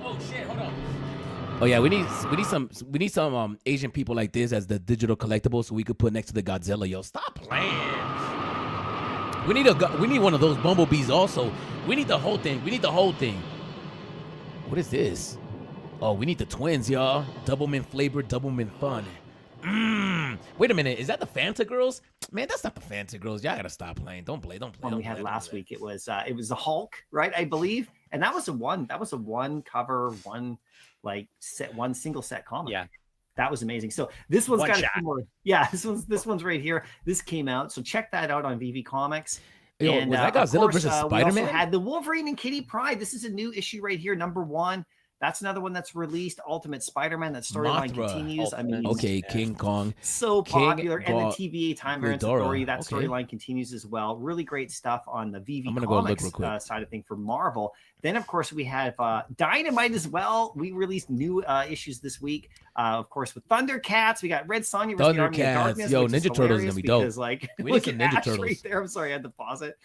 Oh shit, hold on. Oh yeah, we need some Asian people like this as the digital collectible so we could put next to the Godzilla. Yo, stop playing. We need one of those bumblebees also. We need the whole thing. What is this? Oh, we need the twins, y'all. Double mint flavor, double mint fun. Wait a minute, is that the Fanta Girls? Man, that's not the Fanta Girls. Y'all gotta stop playing. Don't play. We had last week. It was the Hulk, right? I believe, and that was a one cover, one single set comic. Yeah, that was amazing. So this one's got a few more. Yeah, this one's right here. This came out, so check that out on VeVe Comics. Yo, and was that Godzilla versus Spider-Man? We also had the Wolverine and Kitty Pryde. This is a new issue right here, #1. That's another one that's released. Ultimate Spider-Man. That storyline continues. Okay, King Kong. So popular. And the TVA Time Variance Authority. That storyline continues as well. Really great stuff on the VeVe Comics side of thing for Marvel. Then, of course, we have Dynamite as well. We released new issues this week. Of course, with Thundercats, we got Red Sonja versus the Army of Darkness. Yo, Ninja Turtles is gonna be dope. Because, look at Ninja Turtles right there. I'm sorry, I had to pause it.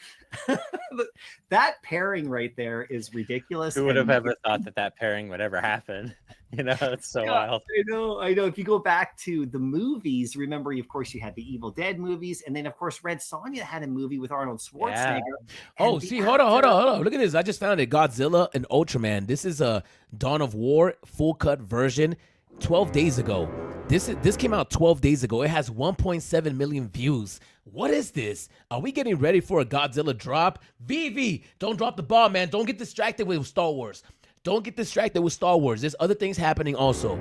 That pairing right there is ridiculous. Who would have ever thought that pairing would ever happen? It's so wild. I know. If you go back to the movies, remember, of course, you had the Evil Dead movies, and then, of course, Red Sonja had a movie with Arnold Schwarzenegger. Yeah. Oh, see, hold on. Look at this. I just found it. Godzilla and Ultraman. This is a Dawn of War full cut version. 12 days ago. This came out 12 days ago. It has 1.7 million views. What is this? Are we getting ready for a Godzilla drop? VeVe, don't drop the ball, man. Don't get distracted with Star Wars. There's other things happening also.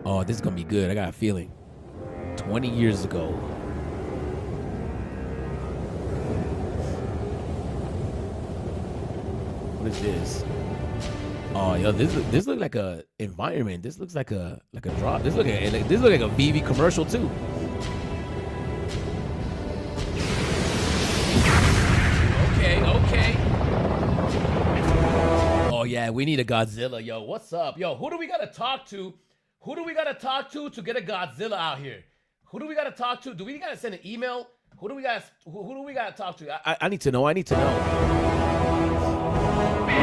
Oh, this is going to be good. I got a feeling. 20 years ago. What is this? Oh, yo, this looks like a environment. This looks like a drop. This look like a VeVe commercial too. Okay. Oh yeah, we need a Godzilla. Yo, what's up? Yo, who do we gotta talk to? Who do we gotta talk to get a Godzilla out here? Who do we gotta talk to? Do we gotta send an email? Who do we gotta talk to? I need to know.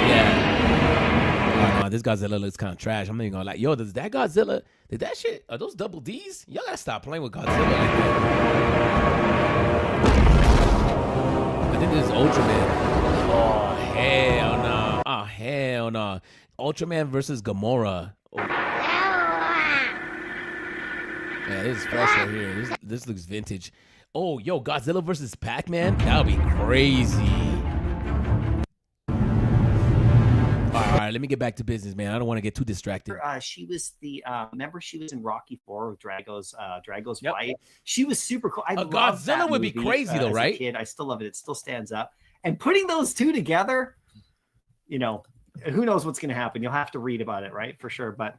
Yeah. Oh, no, this Godzilla looks kind of trash. I'm not even gonna lie. Yo, does that Godzilla? Did that shit? Are those double D's? Y'all gotta stop playing with Godzilla like that. I think this is Ultraman. Oh hell no! Oh hell no! Ultraman versus Gamora. Oh. Yeah, this is fresh right here. This looks vintage. Oh, yo, Godzilla versus Pac-Man? That would be crazy. All right, let me get back to business, man. I don't want to get too distracted. She was the remember she was in Rocky 4 with Drago's wife. She was super cool. I Godzilla would be crazy though, right? As a kid, I still love it. It still stands up. And putting those two together, you know, who knows what's going to happen? You'll have to read about it, right? For sure. But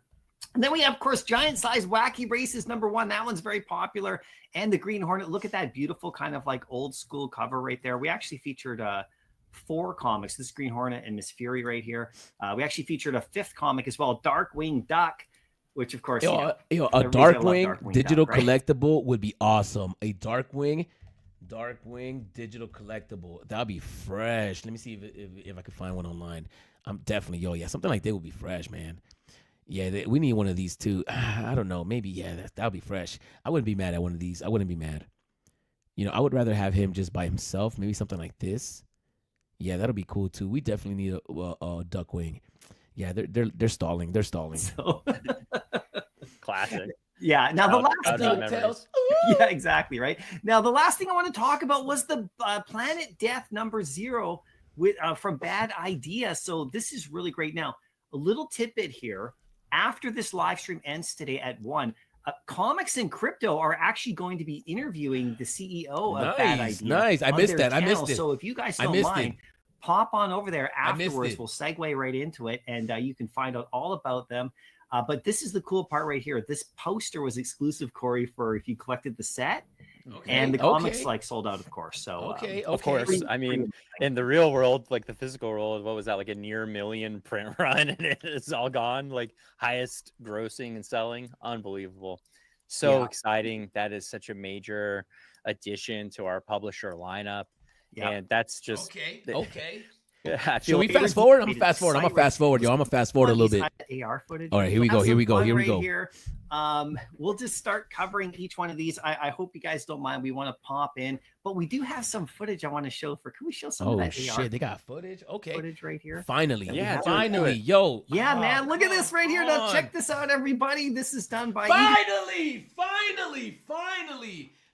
and then we have, of course, Giant Size Wacky Races #1. That one's very popular. And the Green Hornet. Look at that beautiful kind of like old school cover right there. We actually featured 4 comics. This Green Hornet and Miss Fury right here. We actually featured a 5th comic as well, Darkwing Duck, which of course, a Darkwing digital Duck, right? Collectible would be awesome. A Darkwing digital collectible. That'd be fresh. Let me see if I could find one online. I'm definitely, something like that would be fresh, man. Yeah, we need one of these too. I don't know. Maybe, that would be fresh. I wouldn't be mad at one of these. I wouldn't be mad. You know, I would rather have him just by himself. Maybe something like this. Yeah, that'll be cool too. We definitely need a Duckwing. Yeah, they're stalling. They're stalling. So classic. Yeah. Now the last thing, yeah, exactly right. Now the last thing I want to talk about was the Planet Death #0 with from Bad Idea. So this is really great. Now a little tidbit here. After this live stream ends today at 1, Comics and Crypto are actually going to be interviewing the CEO of Bad Idea. Nice. I missed that. Channel. I missed it. So if you guys don't mind, pop on over there afterwards. We'll segue right into it, and you can find out all about them. But this is the cool part right here. This poster was exclusive, Corey, for if you collected the set. Okay, and the comics like sold out, of course. So of course. I mean, in the real world, like the physical world, what was that, like a near million print run, and it's all gone, like highest grossing and selling, unbelievable. So exciting. That is such a major addition to our publisher lineup. And that's just okay. Yeah, should we fast forward? I'm gonna fast forward. I'm gonna fast forward, yo. I'm gonna fast forward a little bit. AR footage. All right, here we go. Here. We'll just start covering each one of these. I hope you guys don't mind. We want to pop in, but we do have some footage I want to show for. Can we show some of that AR? Shit, they got footage. Okay, footage right here. Finally, finally, yo. Yeah, man, look at this right here. Now check this out, everybody. This is done by. Finally.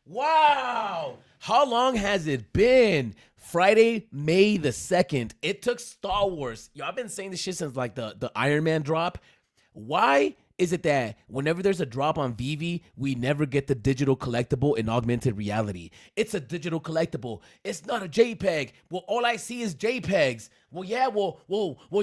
Wow. How long has it been? Friday, May the 2nd. It took Star Wars. Yo, I've been saying this shit since like the Iron Man drop. Why is it that whenever there's a drop on VeVe, we never get the digital collectible in augmented reality? It's a digital collectible. It's not a JPEG. Well, all I see is JPEGs. Well, yeah, well,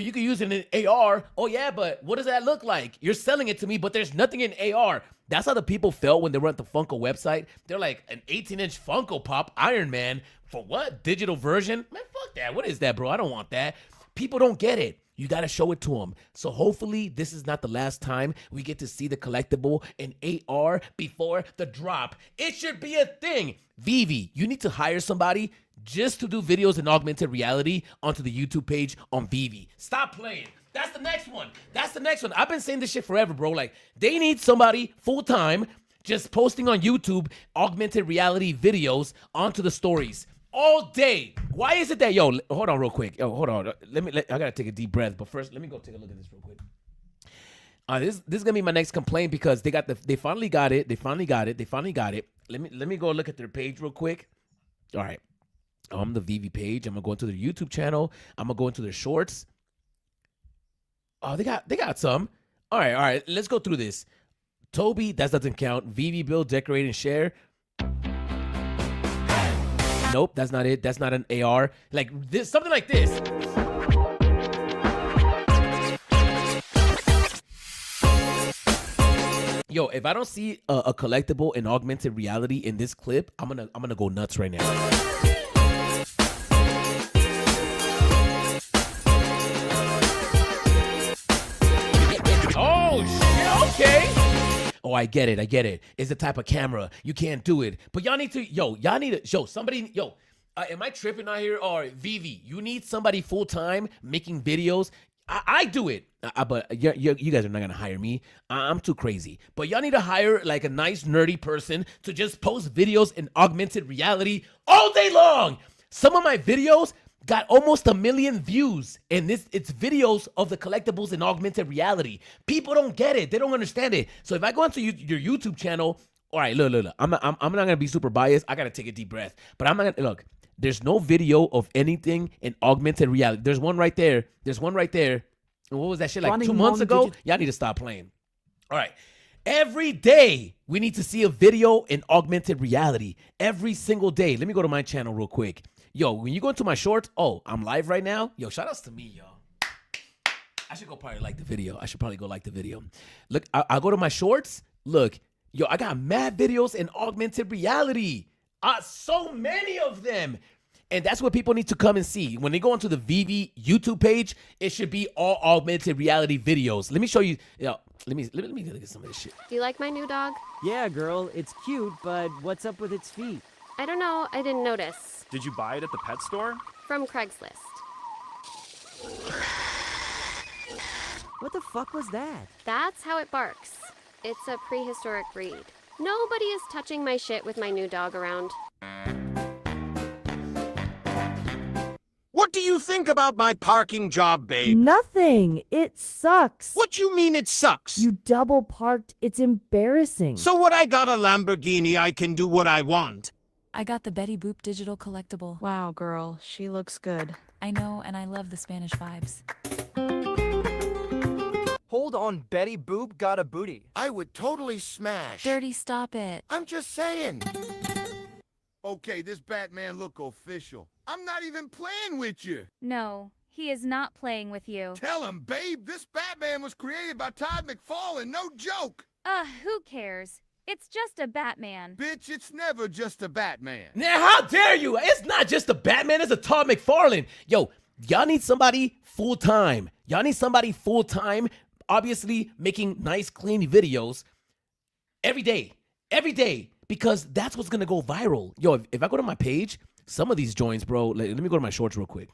you can use it in AR. Oh, yeah, but what does that look like? You're selling it to me, but there's nothing in AR. That's how the people felt when they were at the Funko website. They're like, an 18-inch Funko Pop Iron Man for what? Digital version? Man, fuck that. What is that, bro? I don't want that. People don't get it. You got to show it to them. So hopefully this is not the last time we get to see the collectible in AR before the drop. It should be a thing. VeVe, you need to hire somebody just to do videos in augmented reality onto the YouTube page on VeVe. Stop playing. That's the next one. I've been saying this shit forever, bro. Like, they need somebody full-time just posting on YouTube augmented reality videos onto the stories all day. Why is it that, hold on real quick. Hold on. I gotta take a deep breath. But first, let me go take a look at this real quick. This is gonna be my next complaint because they finally got it. Let me go look at their page real quick. All right. I'm the VeVe page. I'm gonna go into their YouTube channel. I'm gonna go into their shorts. Oh, they got some. All right. Let's go through this. Toby, that doesn't count. VeVe build, decorate, and share. Nope, that's not it. That's not an AR. Like this, something like this. Yo, if I don't see a collectible in augmented reality in this clip, I'm gonna go nuts right now. Oh shit! Okay. Oh, I get it. It's the type of camera you can't do it, but y'all need to somebody. Am I tripping out here? Or VeVe, you need somebody full time making videos. I do it, but you guys are not gonna hire me. I'm too crazy. But y'all need to hire like a nice nerdy person to just post videos in augmented reality all day long. Some of my videos got almost 1 million views, and it's videos of the collectibles in augmented reality. People don't get it. They don't understand it. So if I go into your YouTube channel, all right, look. I'm not gonna be super biased. I gotta take a deep breath. But I'm not gonna look. There's no video of anything in augmented reality. There's one right there. And what was that shit like 2 months ago? Y'all need to stop playing. All right. Every day, we need to see a video in augmented reality. Every single day. Let me go to my channel real quick. Yo, when you go into my shorts, I'm live right now. Yo, shout outs to me, yo. I should go probably like the video. I should probably go like the video. Look, I'll go to my shorts. Look, yo, I got mad videos in augmented reality. So many of them. And that's what people need to come and see. When they go onto the VeVe YouTube page, it should be all augmented reality videos. Let me show you. Let me look at some of this shit. Do you like my new dog? Yeah, girl, it's cute, but what's up with its feet? I don't know. I didn't notice. Did you buy it at the pet store? From Craigslist. What the fuck was that? That's how it barks. It's a prehistoric breed. Nobody is touching my shit with my new dog around. What do you think about my parking job, babe? Nothing. It sucks. What you mean it sucks? You double parked. It's embarrassing. So what, I got a Lamborghini, I can do what I want. I got the Betty Boop digital collectible. Wow, girl, she looks good. I know, and I love the Spanish vibes. Hold on, Betty Boop got a booty. I would totally smash. Dirty, stop it. I'm just saying. Okay, this Batman look official. I'm not even playing with you. No, he is not playing with you. Tell him, babe, this Batman was created by Todd McFarlane, no joke. Who cares? It's just a Batman. Bitch, it's never just a Batman. Now, how dare you? It's not just a Batman, it's a Todd McFarlane. Yo, y'all need somebody full-time. Obviously making nice, clean videos every day, because that's what's gonna go viral. Yo, if I go to my page, some of these joints, bro, let me go to my shorts real quick.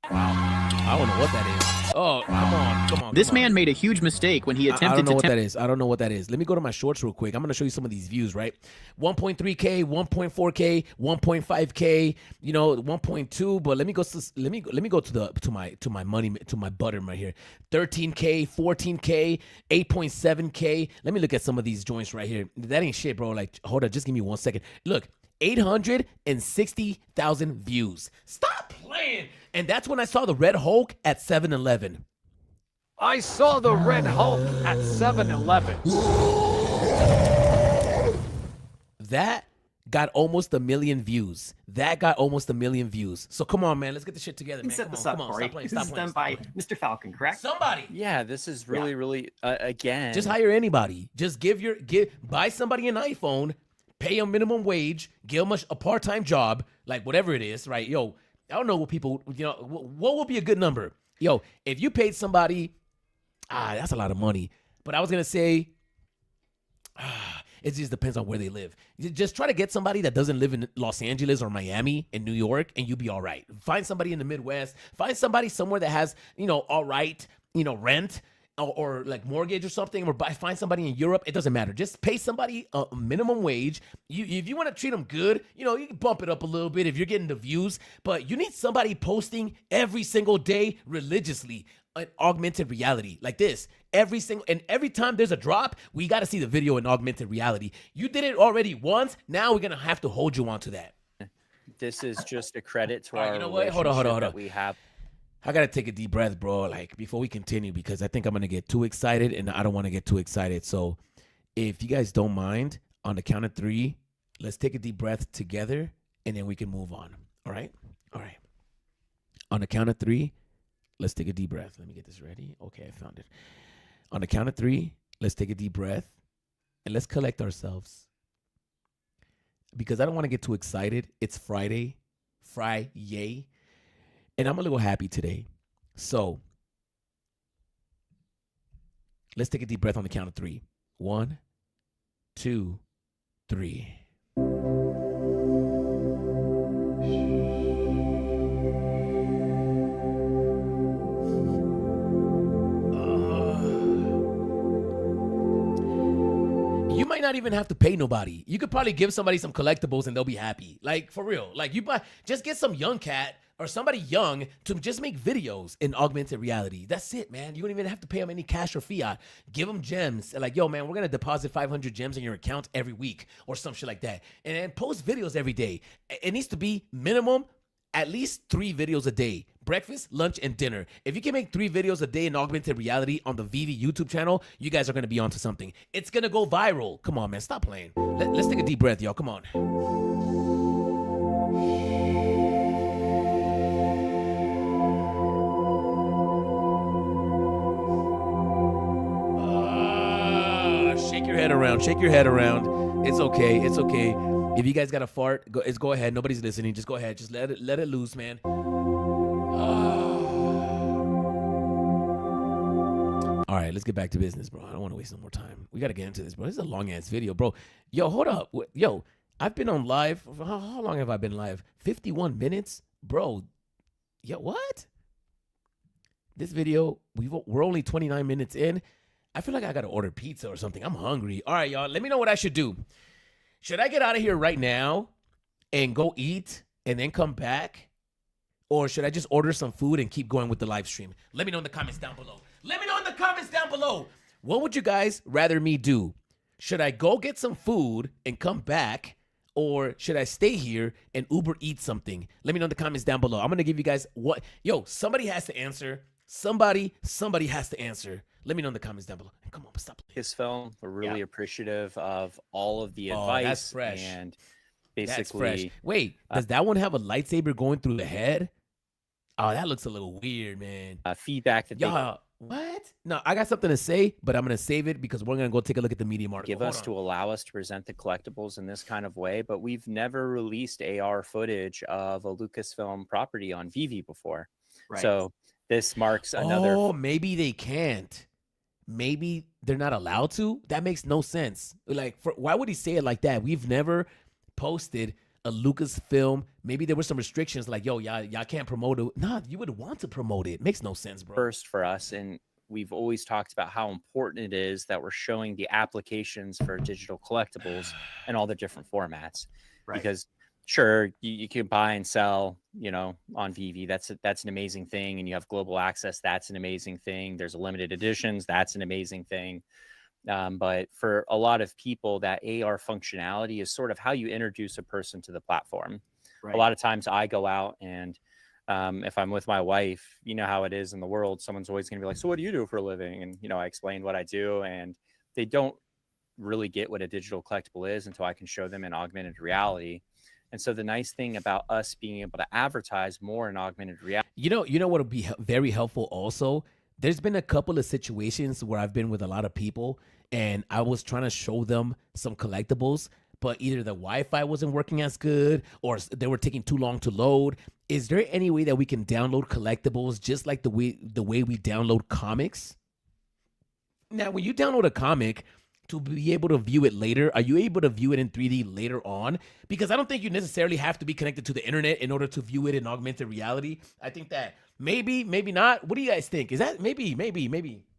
Wow, I don't know what that is. Oh, come on. This man made a huge mistake when he attempted to... I don't know what that is. Let me go to my shorts real quick. I'm going to show you some of these views, right? 1.3K, 1.4K, 1.5K, 1.2, but let me go to my button right here. 13K, 14K, 8.7K. Let me look at some of these joints right here. That ain't shit, bro. Like, hold on, just give me 1 second. Look, 860,000 views. Stop playing. And that's when I saw the Red Hulk at 7-Eleven. I saw the Red Hulk at 7-Eleven. That got almost 1 million views. So come on, man. Let's get the shit together, man. Set this up, Corey. This is done by Mr. Falcon, correct? Somebody. Yeah, this is really, again. Just hire anybody. Just buy somebody an iPhone, pay them minimum wage, give them a part-time job, like whatever it is, right? Yo, I don't know what people, what would be a good number? Yo, if you paid somebody, that's a lot of money. But I was going to say, it just depends on where they live. Just try to get somebody that doesn't live in Los Angeles or Miami and New York, and you'll be all right. Find somebody in the Midwest. Find somebody somewhere that has, all right, rent. Or like mortgage or something, or find somebody in Europe. It doesn't matter. Just pay somebody a minimum wage. If you want to treat them good, you can bump it up a little bit if you're getting the views. But you need somebody posting every single day religiously an augmented reality like this. Every time there's a drop, we got to see the video in augmented reality. You did it already once. Now we're gonna have to hold you onto that. This is just a credit to our relationship. Hold on. that we have. I gotta take a deep breath, bro, like before we continue, because I think I'm gonna get too excited, and I don't want to get too excited. So if you guys don't mind, on the count of 3, let's take a deep breath together, and then we can move on. All right. On the count of 3, let's take a deep breath. Let me get this ready. Okay, I found it. On the count of 3, let's take a deep breath. and let's collect ourselves. Because I don't want to get too excited. It's Friday. And I'm a little happy today. So let's take a deep breath on the count of 3. 1, 2, 3. You might not even have to pay nobody. You could probably give somebody some collectibles and they'll be happy. Like, for real. Like, just get some young cat or somebody young to just make videos in augmented reality. That's it, man. You don't even have to pay them any cash or fiat. Give them gems. Like, yo, man, we're going to deposit 500 gems in your account every week or some shit like that. And then post videos every day. It needs to be minimum at least 3 videos a day. Breakfast, lunch, and dinner. If you can make 3 videos a day in augmented reality on the VeVe YouTube channel, you guys are going to be onto something. It's going to go viral. Come on, man. Stop playing. Let's take a deep breath, y'all. Come on. Shake your head around. Shake your head around. It's okay. It's okay. If you guys got a fart, go ahead. Nobody's listening. Just go ahead. Just let it loose, man. All right, let's get back to business, bro. I don't want to waste no more time. We got to get into this, bro. This is a long-ass video, bro. Yo, hold up. Yo, I've been on live. How long have I been live? 51 minutes? Bro, yo, what? This video, we're only 29 minutes in. I feel like I got to order pizza or something. I'm hungry. All right, y'all, let me know what I should do. Should I get out of here right now and go eat and then come back? Or should I just order some food and keep going with the live stream? Let me know in the comments down below. Let me know in the comments down below. What would you guys rather me do? Should I go get some food and come back? Or should I stay here and Uber eat something? Let me know in the comments down below. I'm going to give you guys what. Yo, somebody has to answer. Somebody has to answer. Let me know in the comments down below. Come on, stop. His film. We're really appreciative of all of the advice. That's fresh. And That's basically, fresh. Wait, does that one have a lightsaber going through the head? Oh, that looks a little weird, man. Feedback that what? No, I got something to say, but I'm going to save it because we're going to go take a look at the Medium article. give us to allow us to present the collectibles in this kind of way, but we've never released AR footage of a Lucasfilm property on VeVe before. Right. So this marks another. Oh, maybe they can't. Maybe they're not allowed to. That makes no sense. Like, why would he say it like that? We've never posted a Lucasfilm. Maybe there were some restrictions like, yo, y'all can't promote it. Nah, you would want to promote it. Makes no sense, bro. First for us, and we've always talked about how important it is that we're showing the applications for digital collectibles and all the different formats. Right. Because sure, you can buy and sell, on VeVe. That's an amazing thing. And you have global access. That's an amazing thing. There's limited editions. That's an amazing thing. But for a lot of people, that AR functionality is sort of how you introduce a person to the platform. Right. A lot of times I go out and if I'm with my wife, you know how it is in the world, someone's always going to be like, so what do you do for a living? And, I explain what I do, and they don't really get what a digital collectible is until I can show them in augmented reality. And so the nice thing about us being able to advertise more in augmented reality. You know what would be very helpful also? There's been a couple of situations where I've been with a lot of people and I was trying to show them some collectibles, but either the Wi-Fi wasn't working as good or they were taking too long to load. Is there any way that we can download collectibles just like the way we download comics? Now, when you download a comic to be able to view it later, are you able to view it in 3D later on? Because I don't think you necessarily have to be connected to the internet in order to view it in augmented reality. I think that maybe not. What do you guys think? Is that maybe?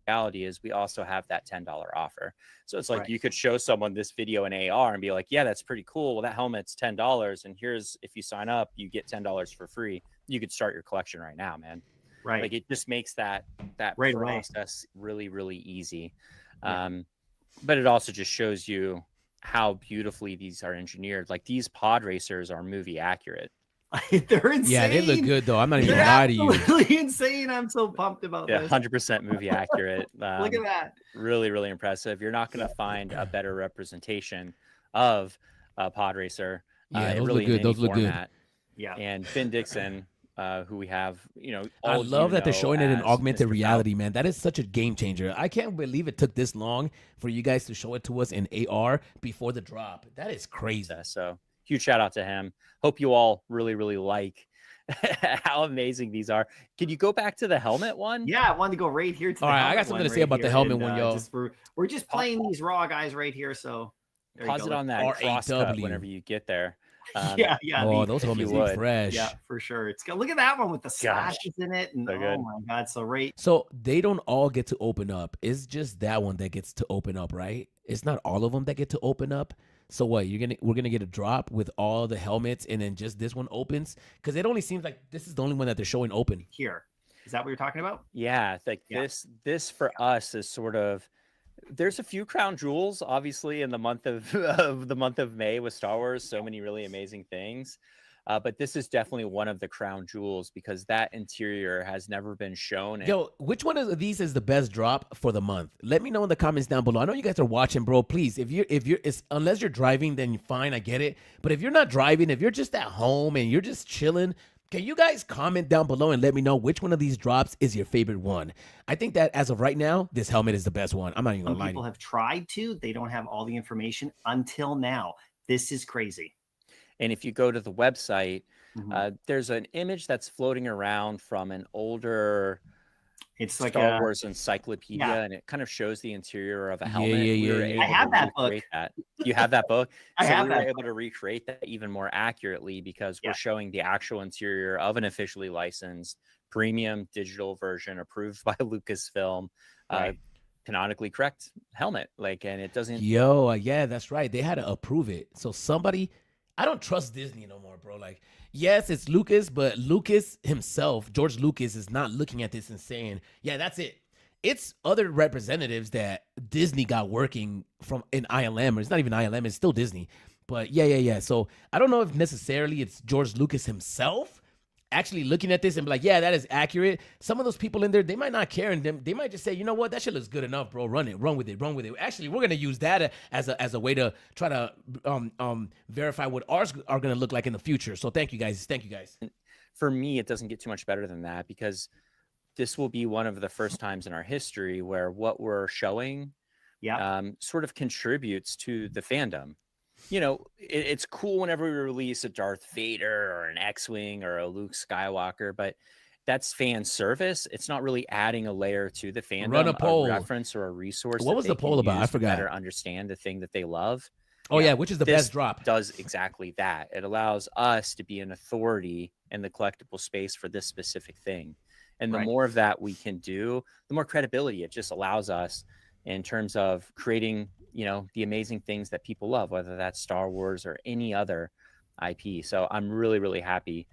Reality is we also have that $10 offer. So it's like you could show someone this video in AR and be like, yeah, that's pretty cool. Well, that helmet's $10. And here's, if you sign up, you get $10 for free. You could start your collection right now, man. Right. Like it just makes that right process really, really easy. But it also just shows you how beautifully these are engineered. Like these pod racers are movie accurate. They're insane. Yeah, they look good though. I'm not even gonna lie to you. Absolutely insane. I'm so pumped about this. Yeah, 100% movie accurate. Look at that. Really, really impressive. You're not going to find a better representation of a pod racer. Yeah, those really look good. Those look good. Yeah. And Finn Dixon, who we have, I love that they're showing it in augmented Mr. reality, man. That is such a game changer. I can't believe it took this long for you guys to show it to us in AR before the drop. That is crazy. So huge shout out to him. Hope you all really, really like how amazing these are. Can you go back to the helmet one? Yeah, I wanted to go right here to the All right, I helmet got something one to say right about the here, helmet and, one, yo. We're just playing these raw guys right here, so there you Pause go. it on that cross cut R-A-W. whenever you get there. Yeah. Oh, those if you helmets would. look fresh. Yeah, for sure. It's good. Look at that one with the slashes in it, and So good. oh my god, so right. So they don't all get to open up. It's just that one that gets to open up, right? It's not all of them that get to open up. So what? We're gonna get a drop with all the helmets, and then just this one opens? Because it only seems like this is the only one that they're showing open. Here, is that what you're talking about? Yeah, like this for us is sort of, there's a few crown jewels obviously in the month of May with Star Wars, so many really amazing things. But this is definitely one of the crown jewels because that interior has never been shown. Yo, which one of these is the best drop for the month? Let me know in the comments down below. I know you guys are watching, bro. Please, unless you're driving, then fine, I get it. But if you're not driving, if you're just at home and you're just chilling, can you guys comment down below and let me know which one of these drops is your favorite one? I think that as of right now, this helmet is the best one. I'm not even gonna lie. People have tried to. They don't have all the information until now. This is crazy. And if you go to the website, there's an image that's floating around from an older like Star Wars encyclopedia, and it kind of shows the interior of a helmet. I have that book. You have that book? I have we that were able to recreate that even more accurately because we're showing the actual interior of an officially licensed premium digital version approved by Lucasfilm. Canonically correct helmet. And it doesn't. Yo, yeah, that's right. They had to approve it. So somebody. I don't trust Disney no more, bro. Yes, it's Lucas, but Lucas himself, George Lucas, is not looking at this and saying, yeah, that's it. It's other representatives that Disney got working from in ILM, or it's not even ILM, it's still Disney. But yeah. So I don't know if necessarily it's George Lucas himself actually looking at this and be like, yeah, that is accurate. Some of those people in there, they might not care, and they might just say, you know what, that shit looks good enough, bro. Run with it. Actually, we're gonna use that as a way to try to verify what ours are gonna look like in the future. So thank you guys. For me, it doesn't get too much better than that because this will be one of the first times in our history where what we're showing sort of contributes to the fandom. It's cool whenever we release a Darth Vader or an X-Wing or a Luke Skywalker, but that's fan service. It's not really adding a layer to the fandom, Run a poll. reference or a resource. What was the poll about? I forgot. Better understand the thing that they love. Oh yeah, which is the best drop? Does exactly that. It allows us to be an authority in the collectible space for this specific thing. And the more of that we can do, the more credibility it just allows us in terms of creating the amazing things that people love, whether that's Star Wars or any other IP. So I'm really, really happy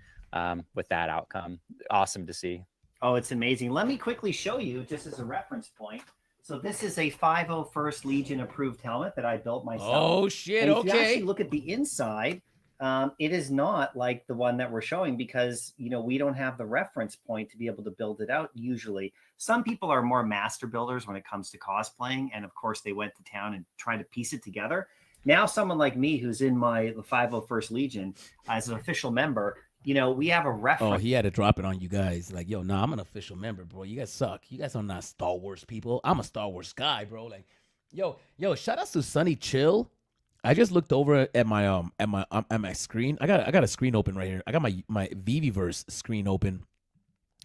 with that outcome. Awesome to see. Oh, it's amazing. Let me quickly show you just as a reference point. So this is a 501st Legion approved helmet that I built myself. Oh shit, and if you okay. actually look at the inside, it is not like the one that we're showing because, we don't have the reference point to be able to build it out usually. Some people are more master builders when it comes to cosplaying. And of course, they went to town and tried to piece it together. Now, someone like me who's in my 501st Legion as an official member, we have a reference. Oh, he had to drop it on you guys. Yo, nah, I'm an official member, bro. You guys suck. You guys are not Star Wars people. I'm a Star Wars guy, bro. Yo, shout out to Sunny Chill. I just looked over at my screen. I got a screen open right here. I got my VeVeverse screen open.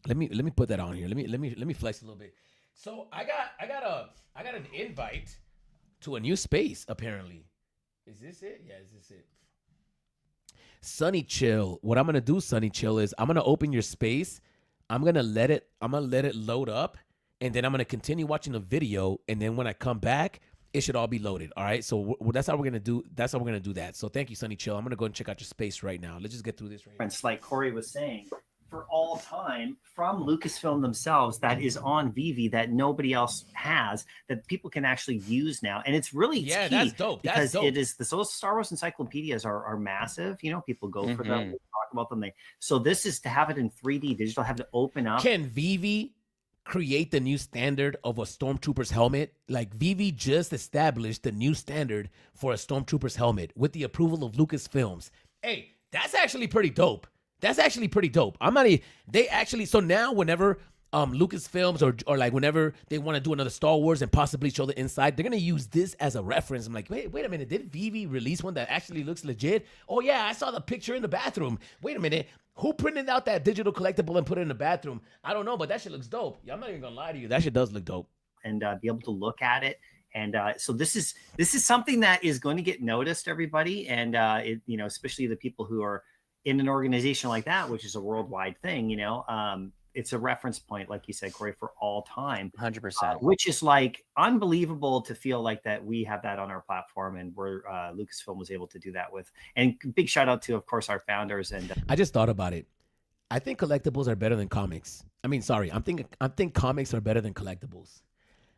Let me put that on here. Let me flex a little bit. So I got an invite to a new space apparently. Is this it? Yeah, is this it? Sunny Chill. What I'm gonna do, Sunny Chill, is I'm gonna open your space. I'm gonna let it load up, and then I'm gonna continue watching the video. And then when I come back, it should all be loaded. All right. So that's how we're gonna do. That's how we're gonna do that. So thank you, Sunny Chill. I'm gonna go and check out your space right now. Let's just get through this right here. Like Corey was saying, for all time from Lucasfilm themselves that is on VeVe that nobody else has that people can actually use now. And it's really key that's dope. Because that's dope. it is those Star Wars encyclopedias are massive. People go for them, they talk about them. So this is to have it in 3D digital, have to open up. Can VeVe create the new standard of a Stormtrooper's helmet? VeVe just established the new standard for a Stormtrooper's helmet with the approval of Lucasfilms. Hey, that's actually pretty dope. That's actually pretty dope. They actually, so now whenever Lucasfilms or like whenever they want to do another Star Wars and possibly show the inside, they're gonna use this as a reference. I'm like, wait a minute, did VeVe release one that actually looks legit? Oh yeah, I saw the picture in the bathroom. Wait a minute, who printed out that digital collectible and put it in the bathroom? I don't know, but that shit looks dope. Yeah, I'm not even gonna lie to you, that shit does look dope. And be able to look at it. And so this is something that is going to get noticed, everybody, and especially the people who are in an organization like that, which is a worldwide thing. It's a reference point, like you said, Corey, for all time. 100%. Which is like unbelievable to feel like that we have that on our platform, and where Lucasfilm was able to do that with. And big shout out to, of course, our founders. And I just thought about it. I think collectibles are better than comics. I think comics are better than collectibles.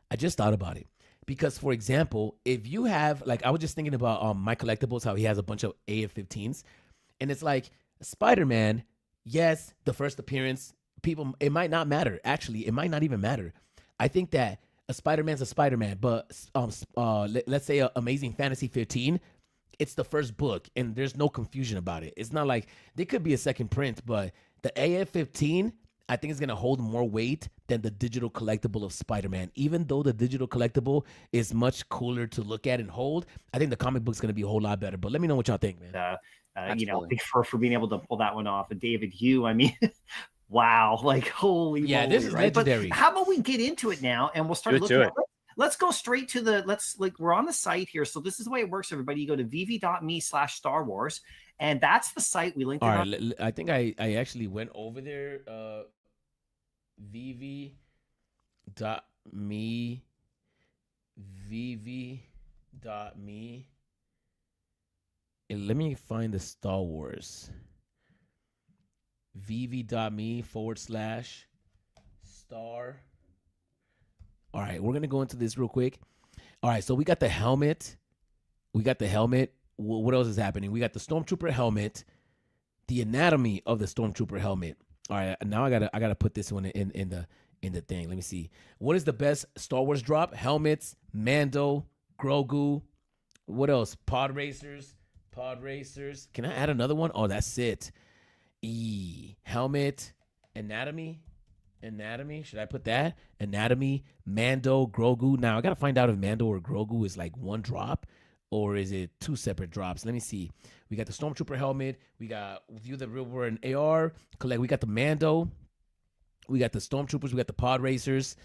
I just thought about it. Because, for example, if you have, like, I was just thinking about my collectibles, how he has a bunch of AF-15s. And it's like, Spider-Man, yes, the first appearance, people, it might not matter. Actually, it might not even matter. I think that a Spider-Man's a Spider-Man, but let's say Amazing Fantasy 15, it's the first book, and there's no confusion about it. It's not like, there could be a second print, but the AF-15, I think it's going to hold more weight than the digital collectible of Spider-Man. Even though the digital collectible is much cooler to look at and hold, I think the comic book's going to be a whole lot better. But let me know what y'all think, man. For being able to pull that one off. And David Hugh, I mean, wow, like holy moly, this is right? legendary. But how about we get into it now, and we'll start looking at it. Let's go straight to we're on the site here. So this is the way it works, everybody. You go to VeVe.me/Star Wars, and that's the site we linked. All right, I think I actually went over there. VeVe.me, VeVe.me. And let me find the Star Wars. VeVe.me/star. All right, we're going to go into this real quick. All right, so we got the helmet. What else is happening? We got the Stormtrooper helmet, the anatomy of the Stormtrooper helmet. All right, now I gotta put this one in the thing. Let me see. What is the best Star Wars drop? Helmets, Mando, Grogu. What else? Pod racers. Can I add another one? Oh, that's it. Helmet, anatomy. Should I put that? Anatomy, Mando, Grogu. Now I gotta find out if Mando or Grogu is like one drop, or is it two separate drops? Let me see. We got the Stormtrooper helmet. We got View the Real World and AR. We got the Mando. We got the Stormtroopers. We got the Pod Racers.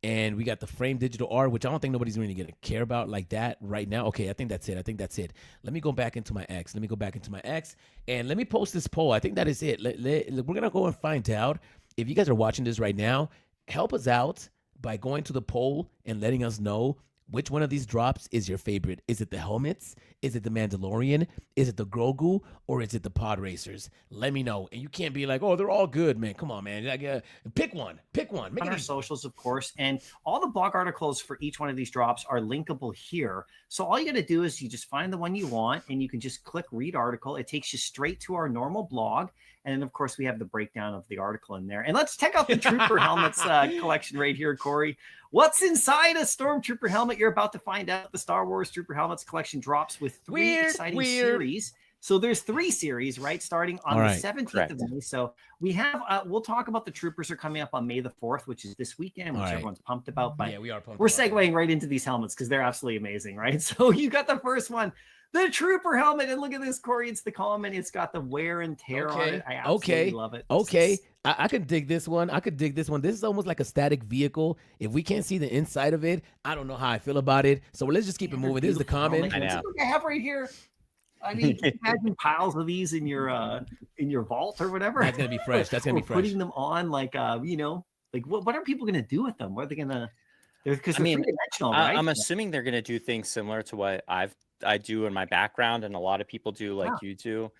And we got the frame digital art, which I don't think nobody's really going to care about like that right now. Okay, I think that's it. Let me go back into my X. And let me post this poll. I think that is it. We're going to go and find out. If you guys are watching this right now, help us out by going to the poll and letting us know which one of these drops is your favorite. Is it the helmets? Is it the Mandalorian? Is it the Grogu? Or is it the Pod Racers? Let me know. And you can't be like, oh, they're all good, man. Come on, man. Pick one. Make on our socials, of course. And all the blog articles for each one of these drops are linkable here. So all you got to do is you just find the one you want, and you can just click read article. It takes you straight to our normal blog. And then, of course, we have the breakdown of the article in there. And let's check out the Trooper helmets collection right here, Corey. What's inside a Stormtrooper helmet? You're about to find out. The Star Wars Trooper helmets collection drops with three exciting series. So there's 3 series, right? Starting on the 17th of May. So we have, we'll talk about the Troopers are coming up on May the 4th, which is this weekend, which everyone's pumped about. But we are pumped. We're segueing right into these helmets because they're absolutely amazing, right? So you got the first one, the Trooper helmet. And look at this, Corey. It's the comment. It's got the wear and tear on it. I absolutely love it. Okay. I could dig this one. This is almost like a static vehicle. If we can't see the inside of it, I don't know how I feel about it. So let's just keep it moving. This is the comment. I know. I have right here. I mean, can you imagine piles of these in your vault or whatever? That's gonna be fresh. Putting them on like what are people gonna do with them? What are they gonna? Because they're three-dimensional, right? I'm assuming they're gonna do things similar to what I do in my background, and a lot of people do, like you do.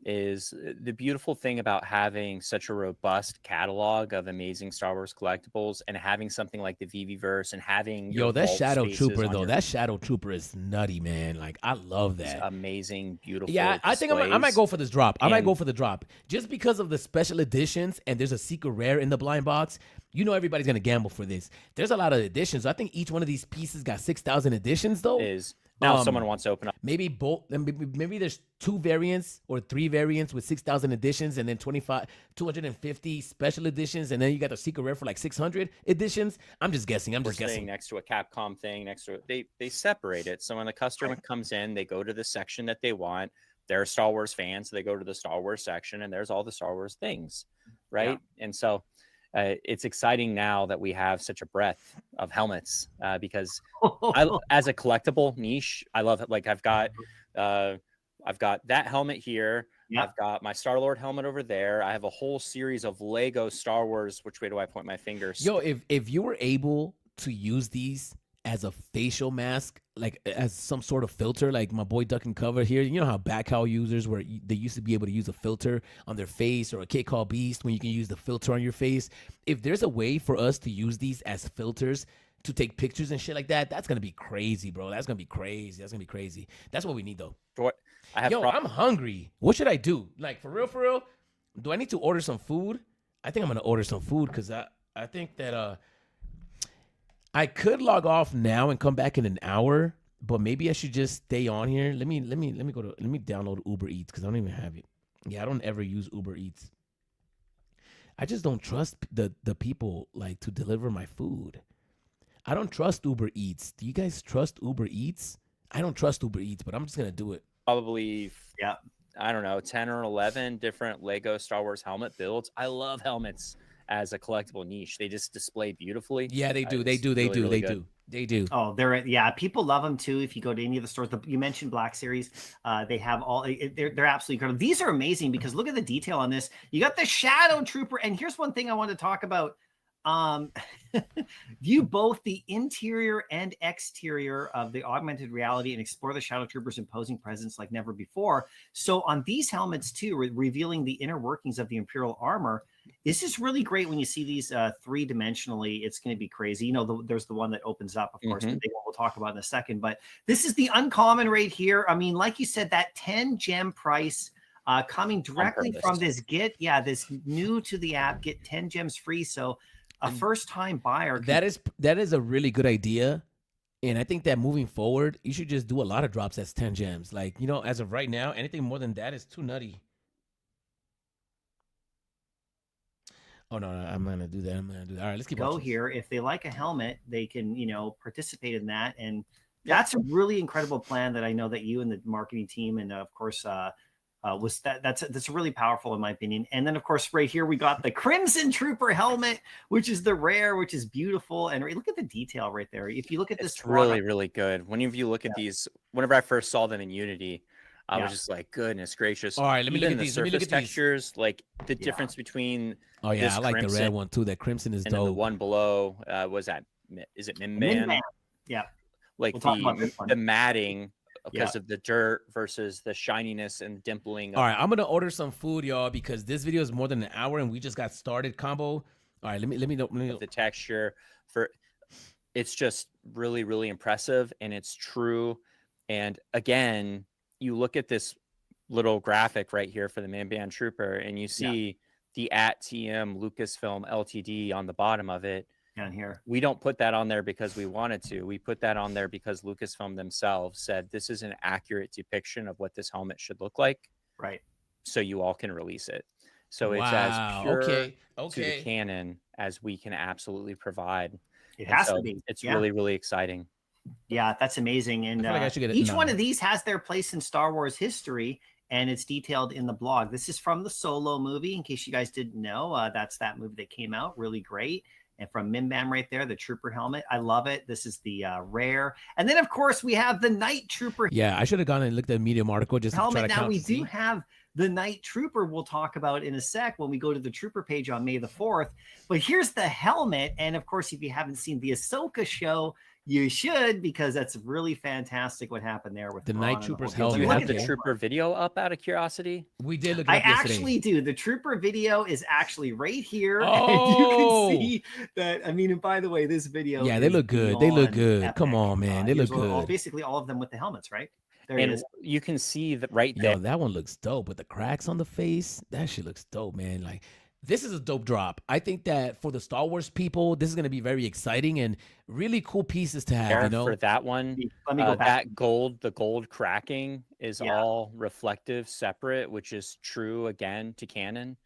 Is the beautiful thing about having such a robust catalog of amazing Star Wars collectibles, and having something like the VeVeverse, and having that Shadow Trooper though. That Shadow Trooper is nutty, man. Like I love that. It's amazing, beautiful. Yeah, I think I might go for this drop. I might go for the drop just because of the special editions, and there's a secret rare in the blind box. You know everybody's gonna gamble for this. There's a lot of editions. I think each one of these pieces got 6,000 editions though. Now, if someone wants to open up. Maybe both. Maybe there's 2 variants or 3 variants with 6,000 editions, and then 250 special editions, and then you got the secret rare for like 600 editions. I'm just guessing. We're sitting next to a Capcom thing, next to it. They separate it. So when the customer comes in, they go to the section that they want. They're a Star Wars fan, so they go to the Star Wars section, and there's all the Star Wars things, right? Yeah. And so it's exciting now that we have such a breadth of helmets because as a collectible niche, I love it. Like I've got that helmet here. Yep. I've got my Star-Lord helmet over there. I have a whole series of Lego Star Wars. Which way do I point my fingers? Yo, if you were able to use these as a facial mask, like as some sort of filter, like my boy Duck and Cover here, you know how backhow users were, they used to be able to use a filter on their face, or a kid called Beast when you can use the filter on your face. If there's a way for us to use these as filters to take pictures and shit like that, that's gonna be crazy, bro. That's gonna be crazy. That's what we need though. I'm hungry. What should I do? Like for real? Do I need to order some food? I think I'm gonna order some food because I think that I could log off now and come back in an hour, but maybe I should just stay on here. Let me download Uber Eats because I don't even have it. Yeah, I don't ever use Uber Eats. I just don't trust the people like to deliver my food. I don't trust Uber Eats. Do you guys trust Uber Eats? I don't trust Uber Eats, but I'm just gonna do it. Probably, yeah. I don't know, 10 or 11 different Lego Star Wars helmet builds. I love helmets as a collectible niche. They just display beautifully. Yeah, they do. They do. Oh, people love them too. If you go to any of the stores, you mentioned Black Series, they have they're absolutely incredible. These are amazing because look at the detail on this. You got the Shadow Trooper, and here's one thing I want to talk about. View both the interior and exterior of the augmented reality and explore the Shadow Trooper's imposing presence like never before. So on these helmets too, revealing the inner workings of the Imperial armor. This is really great when you see these 3-dimensionally. It's going to be crazy. You know, there's the one that opens up, of course, the big one we'll talk about in a second. But this is the uncommon right here. I mean, like you said, that 10 gem price coming directly from this this new to the app, get 10 gems free. So a first-time buyer. That is a really good idea. And I think that moving forward, you should just do a lot of drops as 10 gems. Like, you know, as of right now, anything more than that is too nutty. Oh, no, I'm going to do that. All right, let's keep watching. Here. If they like a helmet, they can, participate in that. And that's a really incredible plan that I know that you and the marketing team and, of course, that's really powerful in my opinion. And then, of course, right here, we got the Crimson Trooper helmet, which is the rare, which is beautiful. And look at the detail right there. If you look at this, it's really, really good. Whenever you look at these, whenever I first saw them in Unity, I was just like, goodness gracious. All right, let me look at these. Let me look at textures, like the difference between. Oh yeah, I like the red one too. That crimson is dope. And then the one below, was that? Is it Minman? Yeah. Like the matting because of the dirt versus the shininess and dimpling. All right, I'm gonna order some food, y'all, because this video is more than an hour and we just got started. Combo. All right, let me know the texture for. It's just really, really impressive, and it's true. And again, you look at this little graphic right here for the Man Band Trooper, and you see the @TM Lucasfilm Ltd on the bottom of it. Down here. We don't put that on there because we wanted to. We put that on there because Lucasfilm themselves said this is an accurate depiction of what this helmet should look like. Right. So you all can release it. So it's as pure to the canon as we can absolutely provide. It has to be. It's really, really exciting. Yeah, that's amazing. And each one of these has their place in Star Wars history, and it's detailed in the blog. This is from the Solo movie, in case you guys didn't know. That's that movie that came out. Really great. And from Mimbam right there, the Trooper helmet. I love it. This is the rare. And then, of course, we have the Night Trooper. Yeah, I should have gone and looked at the Medium article just helmet. To try to now, we do have the Night Trooper we'll talk about in a sec when we go to the Trooper page on May the 4th. But here's the helmet. And, of course, if you haven't seen the Ahsoka show, you should, because that's really fantastic what happened there with the Night Trooper's helmet. Do you have the Trooper video up out of curiosity? We did look I up yesterday. actually do. The Trooper video is actually right here. Oh! And you can see that. I mean, and by the way, this video. Yeah, they look good. They look good. Epic. Come on, man. They look good. Basically, all of them with the helmets, right? There and it is. You can see that right there. Yo, that one looks dope with the cracks on the face. That shit looks dope, man. Like This is a dope drop. I think that for the Star Wars people, this is going to be very exciting and really cool pieces to have, you know? For that one, Let me go back. the gold cracking is all reflective separate, which is true again to canon.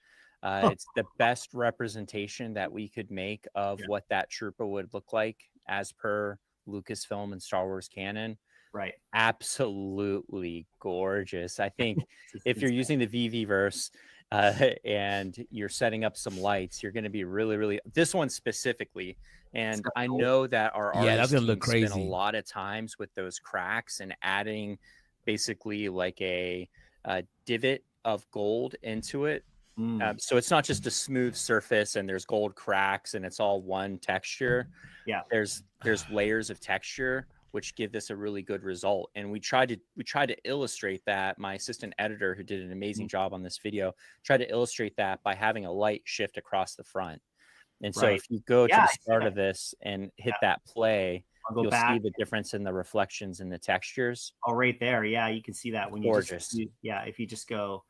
It's the best representation that we could make of what that trooper would look like as per Lucasfilm and Star Wars canon. Right. Absolutely gorgeous. I think if you're using the VeVe verse and you're setting up some lights, you're going to be really, really, this one specifically. And I know that our Yeah, that's artists gonna look spend crazy. a lot of times with those cracks and adding basically like a divot of gold into it. So it's not just a smooth surface and there's gold cracks and it's all one texture. Yeah. There's layers of texture which give this a really good result. And we tried to illustrate that. My assistant editor, who did an amazing job on this video, tried to illustrate that by having a light shift across the front. And so if you go to the start of this and hit that play, you'll see the difference in the reflections and the textures. Oh, right there. Yeah, you can see that when you Gorgeous. if you just go,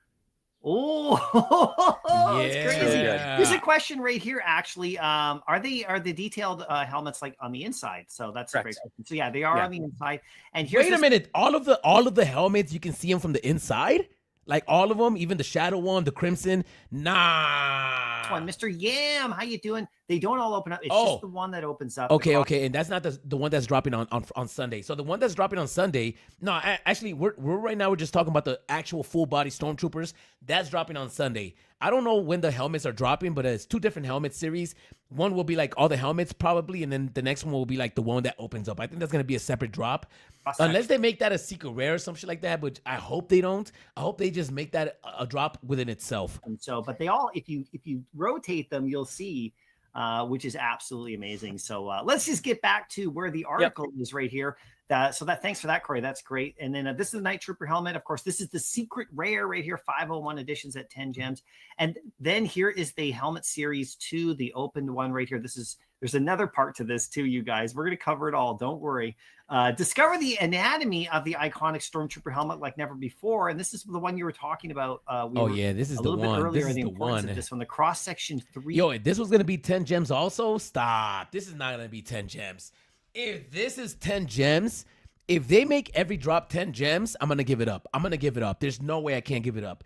oh, it's crazy. There's a question right here. Actually, are the detailed helmets like on the inside? So that's a great question. So yeah, they are on the inside. And here's Wait a minute, all of the helmets, you can see them from the inside? Like all of them, even the shadow one, the crimson. Nah. One, Mr. Yam, how you doing? They don't all open up. It's just the one that opens up. Okay, and that's not the one that's dropping on Sunday. So the one that's dropping on Sunday, no, actually we're right now we're just talking about the actual full body stormtroopers. That's dropping on Sunday. I don't know when the helmets are dropping, but it's two different helmet series. One will be like all the helmets probably, and then the next one will be like the one that opens up. I think that's gonna be a separate drop. Unless they make that a secret rare or some shit like that, but I hope they don't. I hope they just make that a drop within itself. And so, but they all, if you rotate them, you'll see, which is absolutely amazing. So let's just get back to where the article is right here. Thanks for that, Corey. That's great. And then this is the Night Trooper helmet. Of course, this is the secret rare right here, 501 editions at 10 gems. And then here is the helmet series 2, the opened one right here. There's another part to this too, you guys. We're going to cover it all. Don't worry. Discover the anatomy of the iconic Stormtrooper helmet like never before. And this is the one you were talking about. This is the one. This is the one. This one, the cross section 3. Yo, this was going to be 10 gems also? Stop. This is not going to be 10 gems. If this is 10 gems, if they make every drop 10 gems, I'm going to give it up. There's no way I can't give it up.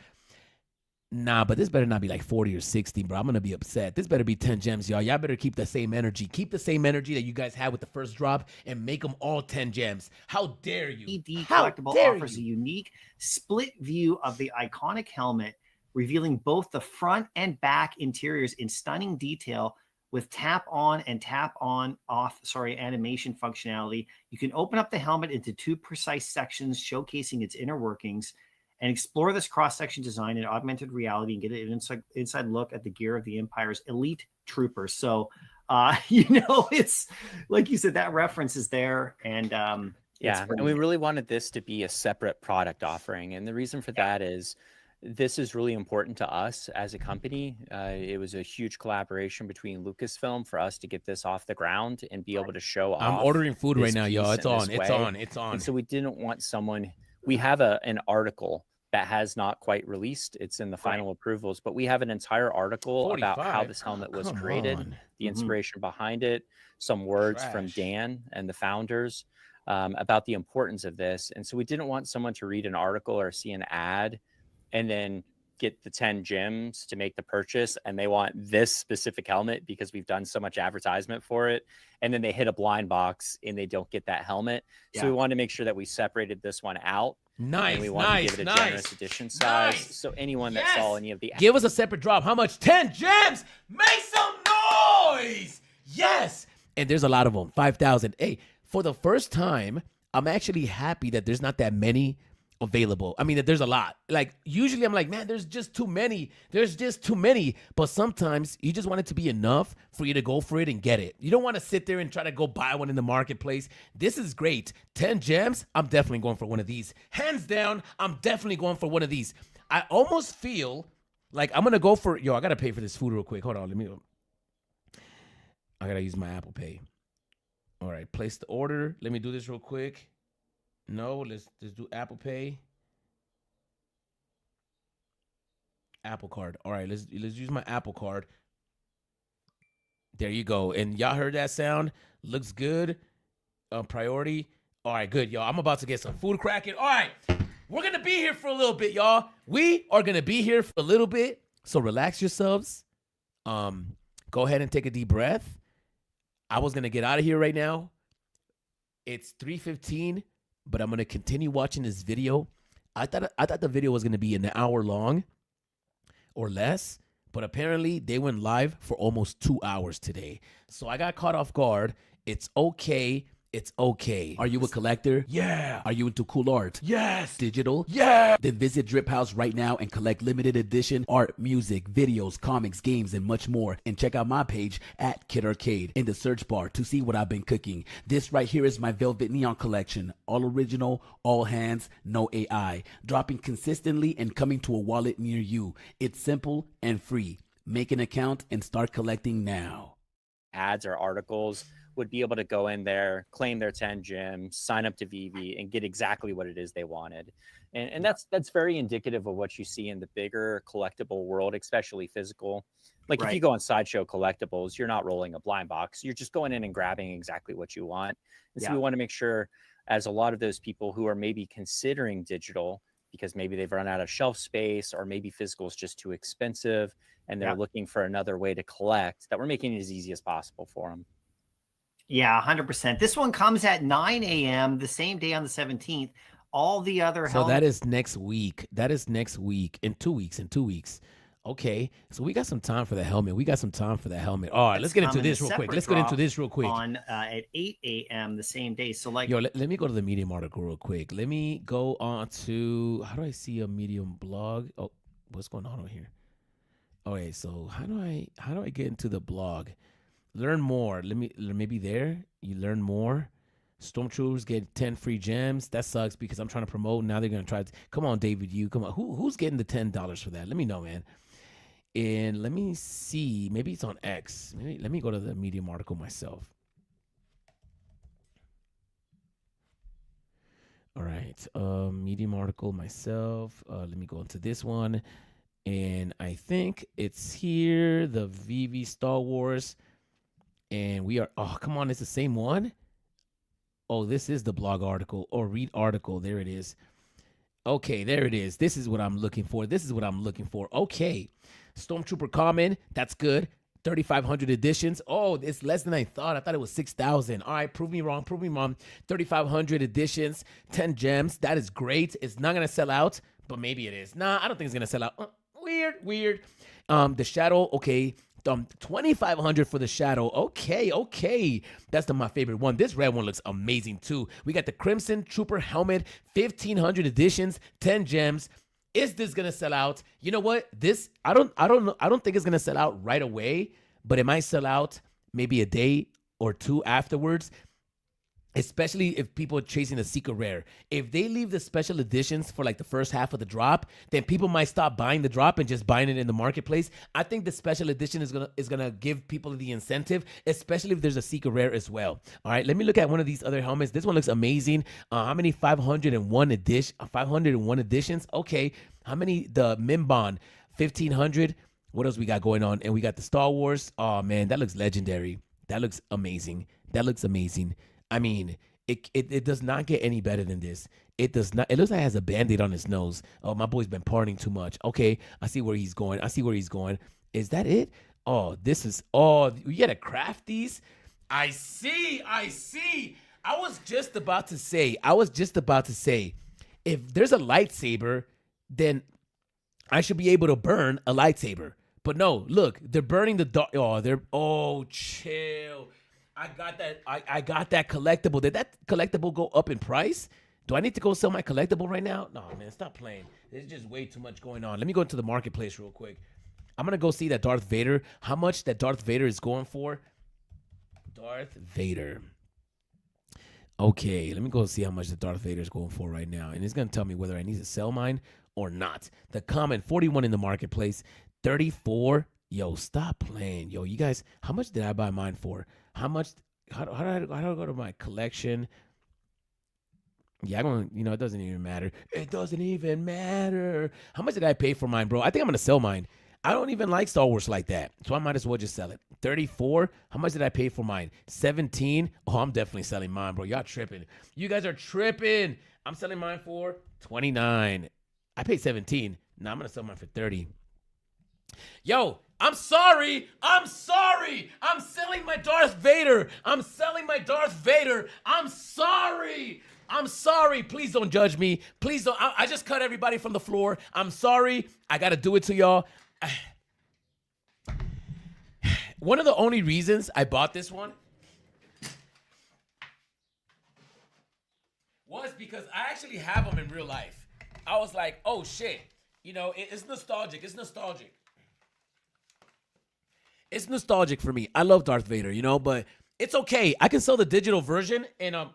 Nah, but this better not be like 40 or 60, bro. I'm going to be upset. This better be 10 gems, y'all. Y'all better keep the same energy. Keep the same energy that you guys had with the first drop and make them all 10 gems. How dare you? ED Collectible offers a unique split view of the iconic helmet, revealing both the front and back interiors in stunning detail with tap on and tap on off, animation functionality. You can open up the helmet into 2 precise sections, showcasing its inner workings, and explore this cross-section design in augmented reality and get an inside look at the gear of the Empire's elite troopers. So, it's like you said, that reference is there. And and we really wanted this to be a separate product offering. And the reason for that is this is really important to us as a company. It was a huge collaboration between Lucasfilm for us to get this off the ground and be able to show off. I'm ordering food right now, y'all. It's on. And so we didn't want someone. We have an article that has not quite released. It's in the final approvals, but we have an entire article 45. about how this helmet was created, the inspiration behind it, some words from Dan and the founders about the importance of this. And so we didn't want someone to read an article or see an ad and then get the 10 gems to make the purchase, and they want this specific helmet because we've done so much advertisement for it, and then they hit a blind box and they don't get that helmet. So we wanted to make sure that we separated this one out. Nice, and we wanted to give it a generous edition size. So anyone that saw any of the... Give us a separate drop. How much? 10 gems! Make some noise! Yes! And there's a lot of them. 5,000. Hey, for the first time, I'm actually happy that there's not that many available. I mean, that there's a lot. Like, usually I'm like, man, there's just too many. But sometimes you just want it to be enough for you to go for it and get it. You don't want to sit there and try to go buy one in the marketplace. This is great. 10 gems, I'm definitely going for one of these. Hands down, I'm definitely going for one of these. I almost feel like I'm going to go for, I got to pay for this food real quick. Hold on. I got to use my Apple Pay. All right, place the order. Let me do this real quick. No, let's do Apple Pay. Apple Card. All right, let's use my Apple Card. There you go. And y'all heard that sound? Looks good. Priority. All right, good, y'all. I'm about to get some food cracking. All right, we're going to be here for a little bit, y'all. We are going to be here for a little bit. So relax yourselves. Go ahead and take a deep breath. I was going to get out of here right now. It's 3:15, but I'm going to continue watching this video. I thought the video was going to be an hour long or less, but apparently they went live for almost 2 hours today. So I got caught off guard. It's okay. It's okay. Are you a collector? Yeah. Are you into cool art? Yes. Digital? Yeah. Then visit Drip House right now and collect limited edition art, music, videos, comics, games, and much more. And check out my page at Kid Arcade in the search bar to see what I've been cooking. This right here is my Velvet Neon collection. All original, all hands, no AI. Dropping consistently and coming to a wallet near you. It's simple and free. Make an account and start collecting now. Ads or articles would be able to go in there, claim their 10 gems, sign up to VeVe, and get exactly what it is they wanted. And that's very indicative of what you see in the bigger collectible world, especially physical. Like if you go on Sideshow Collectibles, you're not rolling a blind box. You're just going in and grabbing exactly what you want. And so we want to make sure, as a lot of those people who are maybe considering digital, because maybe they've run out of shelf space or maybe physical is just too expensive and they're looking for another way to collect, that we're making it as easy as possible for them. Yeah, 100%. This one comes at 9 a.m. the same day on the 17th. All the other So that is next week. That is next week. In 2 weeks. In 2 weeks. Okay. So we got some time for the helmet. All right, let's get into this real quick. On at 8 a.m. the same day. So like, yo, let me go to the Medium article real quick. Let me go on to, how do I see a Medium blog? Oh, what's going on over here? Okay, so how do I get into the blog? Learn more. Maybe there you learn more. Stormtroopers get 10 free gems. That sucks because I'm trying to promote. Now they're gonna try to. Come on, David. Come on. Who's getting the $10 for that? Let me know, man. And let me see. Maybe it's on X. Let me go to the Medium article myself. All right. Medium article myself. Let me go into this one, and I think it's here. The VeVe Star Wars. And we are, oh, come on, it's the same one? Oh, this is the blog article or read article. There it is. Okay, there it is. This is what I'm looking for. Okay. Stormtrooper Common, that's good. 3,500 editions. Oh, it's less than I thought. I thought it was 6,000. All right, prove me wrong. 3,500 editions, 10 gems. That is great. It's not going to sell out, but maybe it is. Nah, I don't think it's going to sell out. Weird. The Shadow, okay. 2,500 for the Shadow. Okay. That's my favorite one. This red one looks amazing too. We got the Crimson Trooper helmet, 1,500 editions, 10 gems. Is this gonna sell out? You know what? This I don't know. I don't think it's gonna sell out right away, but it might sell out maybe a day or two afterwards. Especially if people are chasing a secret rare. If they leave the special editions for like the first half of the drop, then people might stop buying the drop and just buying it in the marketplace. I think the special edition is gonna give people the incentive, especially if there's a secret rare as well. All right, let me look at one of these other helmets. This one looks amazing. How many 501 editions? Okay. How many? The Mimbon 1,500. What else we got going on? And we got the Star Wars. Oh man, that looks legendary. That looks amazing. I mean, it does not get any better than this. It does not. It looks like it has a Band-Aid on his nose. Oh, my boy's been partying too much. Okay, I see where he's going. Is that it? Oh, this is. Oh, you gotta craft these. I see. I was just about to say. If there's a lightsaber, then I should be able to burn a lightsaber. But no, look, they're burning the dark. Oh, chill. I got that collectible. Did that collectible go up in price? Do I need to go sell my collectible right now? No, man, stop playing. There's just way too much going on. Let me go into the marketplace real quick. I'm going to go see that Darth Vader. How much that Darth Vader is going for? Darth Vader. Okay, let me go see how much the Darth Vader is going for right now. And it's going to tell me whether I need to sell mine or not. The Common, 41 in the marketplace. 34. Yo, stop playing. Yo, you guys, how much did I buy mine for? How much? How do I go to my collection? Yeah, I'm going to, it doesn't even matter. It doesn't even matter. How much did I pay for mine, bro? I think I'm going to sell mine. I don't even like Star Wars like that. So I might as well just sell it. 34. How much did I pay for mine? 17. Oh, I'm definitely selling mine, bro. Y'all tripping. You guys are tripping. I'm selling mine for 29. I paid 17. Now I'm going to sell mine for 30. Yo, I'm sorry. I'm sorry. I'm selling my Darth Vader. I'm selling my Darth Vader. I'm sorry. I'm sorry. Please don't judge me. Please don't. I just cut everybody from the floor. I'm sorry. I got to do it to y'all. One of the only reasons I bought this one was because I actually have them in real life. I was like, oh shit. It's nostalgic. It's nostalgic. It's nostalgic for me. I love Darth Vader, but it's okay. I can sell the digital version and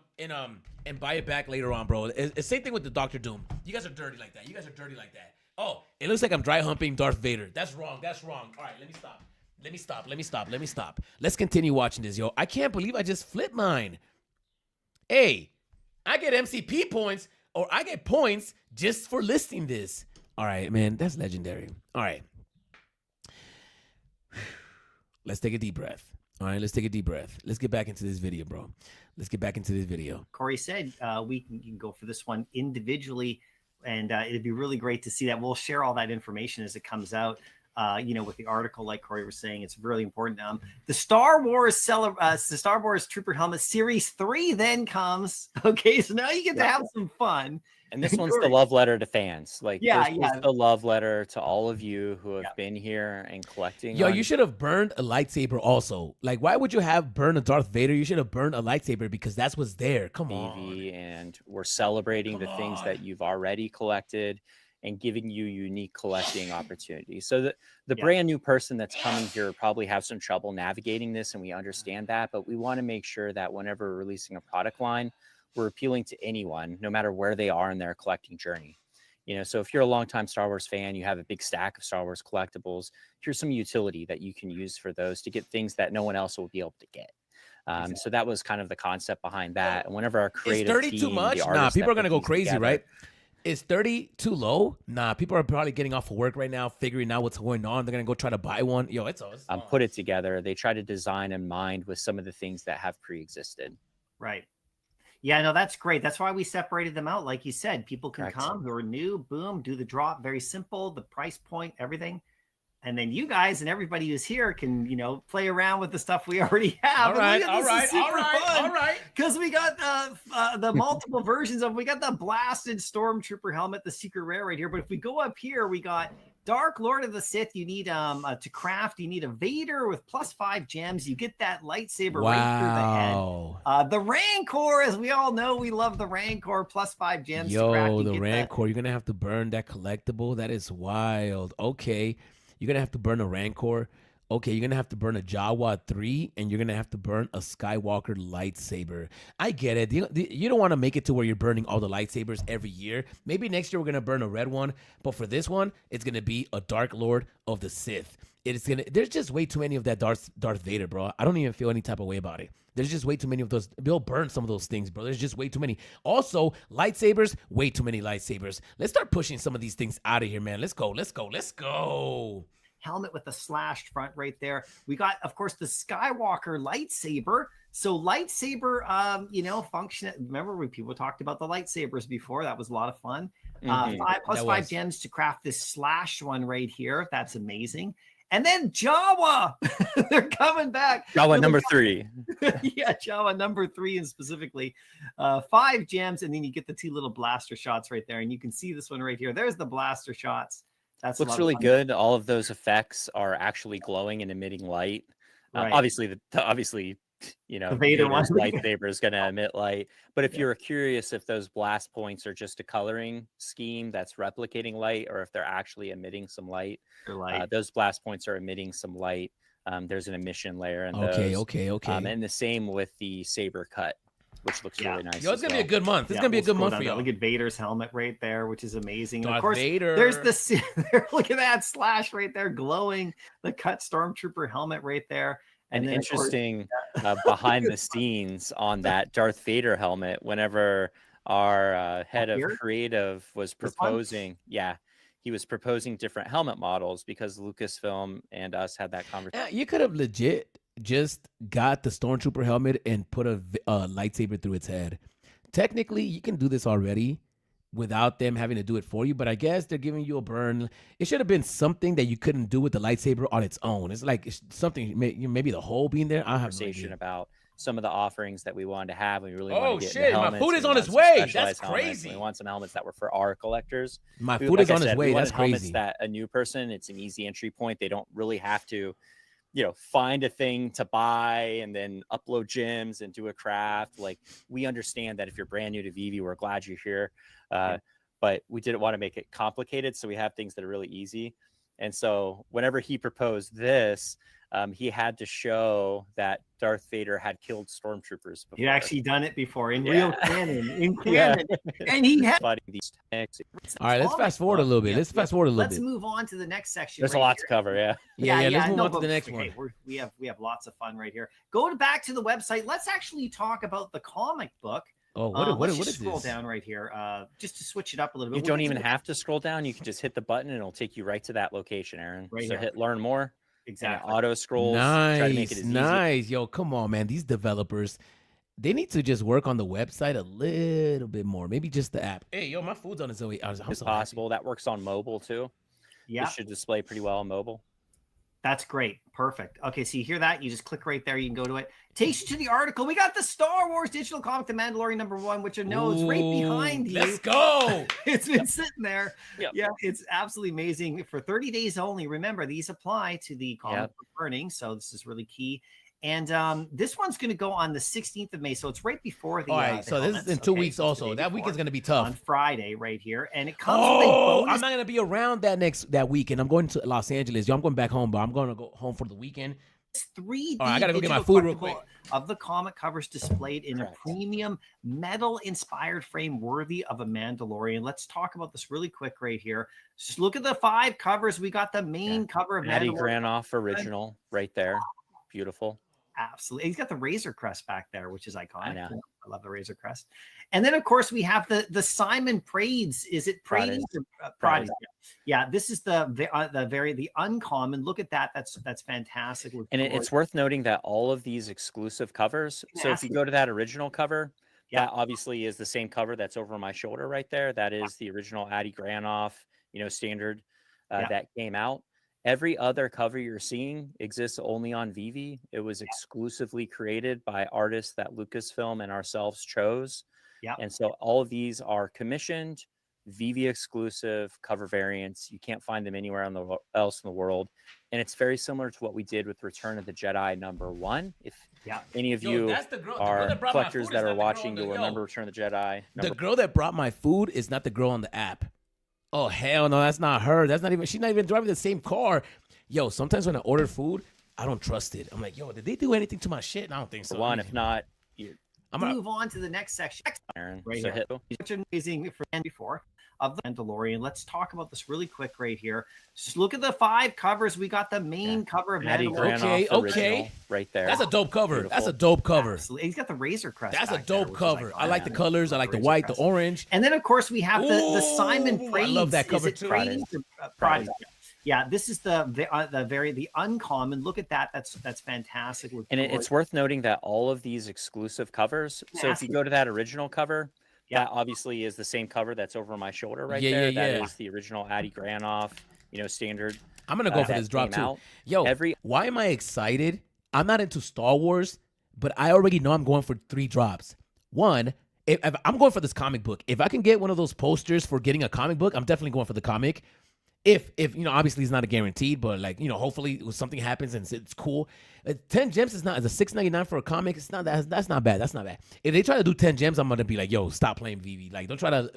buy it back later on, bro. It's same thing with the Doctor Doom. You guys are dirty like that. Oh, it looks like I'm dry humping Darth Vader. That's wrong. All right, let me stop. Let's continue watching this, yo. I can't believe I just flipped mine. Hey, I get MCP points or I get points just for listing this. All right, man, that's legendary. All right. Let's take a deep breath. All right, let's take a deep breath. Let's get back into this video, bro. Corey said you can go for this one individually, and it'd be really great to see that. We'll share all that information as it comes out. With the article, like Corey was saying, it's really important. The Star Wars Trooper Helmet Series 3 then comes. Okay, so now you get to have some fun. And this one's the love letter to fans. This is the love letter to all of you who have been here and collecting. Yo, you should have burned a lightsaber also. Like, why would you have burned a Darth Vader? You should have burned a lightsaber because that's what's there. Come on. And we're celebrating the things that you've already collected and giving you unique collecting opportunities. So the brand new person that's coming here probably have some trouble navigating this, and we understand that, but we want to make sure that whenever we're releasing a product line, we're appealing to anyone, no matter where they are in their collecting journey. So if you're a longtime Star Wars fan, you have a big stack of Star Wars collectibles, here's some utility that you can use for those to get things that no one else will be able to get. So that was kind of the concept behind that. And whenever our creative Is 30 too much? Nah, people are going to go crazy, right? Is 30 too low? Nah, people are probably getting off of work right now, figuring out what's going on. They're going to go try to buy one. Yo, it's put it together. They try to design in mind with some of the things that have pre-existed. Right. Yeah, no, that's great. That's why we separated them out. Like you said, people can come who are new, boom, do the drop. Very simple, the price point, everything. And then you guys and everybody who's here can, play around with the stuff we already have. All right. Because we got the multiple versions of, we got the blasted Stormtrooper helmet, the secret rare right here. But if we go up here, we got Dark Lord of the Sith. You need to craft. You need a Vader with +5 gems. You get that lightsaber right through the head. The Rancor, as we all know, we love the Rancor, +5 gems. Yo, the Rancor. You're gonna have to burn that collectible. That is wild. Okay. You're going to have to burn a Rancor. Okay, you're going to have to burn a Jawa 3, and you're going to have to burn a Skywalker lightsaber. I get it. You don't want to make it to where you're burning all the lightsabers every year. Maybe next year we're going to burn a red one, but for this one, it's going to be a Dark Lord of the Sith. There's just way too many of that Darth Vader, bro. I don't even feel any type of way about it. There's just way too many of those. They'll burn some of those things, bro. There's just way too many. Also, lightsabers, way too many lightsabers. Let's start pushing some of these things out of here, man. Let's go. Helmet with a slashed front right there. We got, of course, the Skywalker lightsaber. So lightsaber, function. Remember when people talked about the lightsabers before? That was a lot of fun. 5 gems to craft this slash one right here. That's amazing. And then Jawa, they're coming back. Jawa number 3. Yeah, Jawa number 3, and specifically 5 gems. And then you get the 2 little blaster shots right there. And you can see this one right here. There's the blaster shots. That's looks really good. All of those effects are actually glowing and emitting light. Right. Obviously, the Vader's lightsaber is going to emit light. But if you're curious if those blast points are just a coloring scheme that's replicating light, or if they're actually emitting some light, those blast points are emitting some light. There's an emission layer in those. Okay. And the same with the saber cut, which looks really nice. Yo, it's going to be a good month. It's going to be a good month for you. Look at Vader's helmet right there, which is amazing. Darth of course, Vader. There's look at that slash right there, glowing. The cut Stormtrooper helmet right there. And interesting behind the scenes on that Darth Vader helmet, whenever our head of Here? creative was This one? proposing, he was proposing different helmet models because Lucasfilm and us had that conversation. You could have legit just got the Stormtrooper helmet and put a lightsaber through its head. Technically, you can do this already without them having to do it for you, but I guess they're giving you a burn. It should have been something that you couldn't do with the lightsaber on its own. It's like something, maybe the hole being there. I have Conversation about some of the offerings that we wanted to have. We really Oh, wanted to get shit, into my helmets. food is We on wanted its some way. specialized That's helmets, and crazy. We want some helmets that were for our collectors. My We- food is like I on its said, way. we That's wanted helmets crazy. that a new person, it's an easy entry point. They don't really have to, find a thing to buy and then upload gems and do a craft. Like, we understand that if you're brand new to VeVe, we're glad you're here. But we didn't want to make it complicated. So we have things that are really easy. And so whenever he proposed this, he had to show that Darth Vader had killed stormtroopers before. He'd actually done it before in Yeah. real canon, Yeah. and he had. Fighting these tanks. All right, let's fast forward a little bit. Let's fast forward a little Let's bit. move on to the next section. There's right a lot here. to cover. Yeah. Yeah, let's move no, on to but the next okay, one. we have lots of fun right here. Go back to the website. Let's actually talk about the comic book. Oh, Let's what just is scroll this? down right here, just to switch it up a little bit. You don't even have to scroll down. You can just hit the button and it'll take you right to that location, Aaron. Right so here. hit learn more. Exactly. And it auto scrolls. Try to make it Nice, as easy nice. Yo, come on, man. These developers, they need to just work on the website a little bit more. Maybe just the app. Hey, yo, my food's on its way. I'm as so happy. possible. That works on mobile too. Yeah, It should display pretty well on mobile. that's great. Perfect. Okay, so you hear that? You just click right there. You can go to it. Takes you to the article. We got the Star Wars digital comic, The Mandalorian #1, which I know is right behind you. Let's go. It's been sitting there. Yep. Yeah, it's absolutely amazing. For 30 days only. Remember, these apply to the comic Yep. book burning, so this is really key. And this one's going to go on the 16th of May, so it's right before the. All right, the so this is helmets. in 2 Okay, weeks so it's the also. day That week before, is going to be on tough. Friday right here, and it comes with a Oh, bonus. I'm not going to be around that weekend. I'm going to Los Angeles. Yo, I'm going back home, but I'm going to go home for the weekend. 3D All right, I gotta go get my digital food real collectible quick. of the comic covers displayed in Correct. a premium metal-inspired frame worthy of a Mandalorian. Let's talk about this really quick right here. Just look at the 5 covers. We got the main cover of Maddie Mandalorian. Granoff original right there. Beautiful. Absolutely. He's got the Razor Crest back there, which is iconic. I know. I love the Razor Crest. And then, of course, we have the Simon Prades. Is it Prades? Prades. Yeah, this is the uncommon. Look at that. That's fantastic. And it's worth noting that all of these exclusive covers. So if you go to that original cover, Yeah. that obviously is the same cover that's over my shoulder right there. That is the original Addie Granoff, standard that came out. Every other cover you're seeing exists only on VeVe. It was exclusively created by artists that Lucasfilm and ourselves chose. Yeah. And so all of these are commissioned, VeVe exclusive cover variants. You can't find them anywhere else in the world. And it's very similar to what we did with Return of the Jedi #1. If any of you that's the girl are that brought my collectors food. that It's are not the girl watching, on the- you'll yo. remember Return of the Jedi. The girl that brought my food is not the girl on the app. Oh, hell no, that's not her. She's not even driving the same car. Yo, sometimes when I order food, I don't trust it. I'm like, yo, did they do anything to my shit? And I don't think so. One, if not, I'm gonna move on to the next section. Aaron. Right So here. hit. Such an amazing friend before of the Mandalorian. Let's talk about this really quick right here. Just look at the 5 covers. We got the main cover of Addie Mandalorian. Granoff Okay. original right there. That's a dope cover. Beautiful. That's a dope cover. Absolutely. He's got the Razor Crest. That's a back there, dope which is cover. I like the iconic. colors. I like the Razor white, the Crest. orange. And then, of course, we have the Simon Ooh, Prades. I love that cover Is it too. Prades or, Prades. Yeah, this is the uncommon. Look at that. That's fantastic. And it's worth noting that all of these exclusive covers. So if you go to that original cover, that obviously is the same cover that's over my shoulder right there. That is the original Addie Granoff, standard. I'm gonna go for that this drop came too. out. Yo, why am I excited? I'm not into Star Wars, but I already know I'm going for 3 drops. One, if I'm going for this comic book. If I can get one of those posters for getting a comic book, I'm definitely going for the comic. If obviously it's not a guaranteed, but hopefully something happens and it's cool. 10 gems is not as a $6.99 for a comic. It's not that's not bad. That's not bad. If they try to do 10 gems, I'm gonna be like, yo, stop playing VeVe. Like, don't try to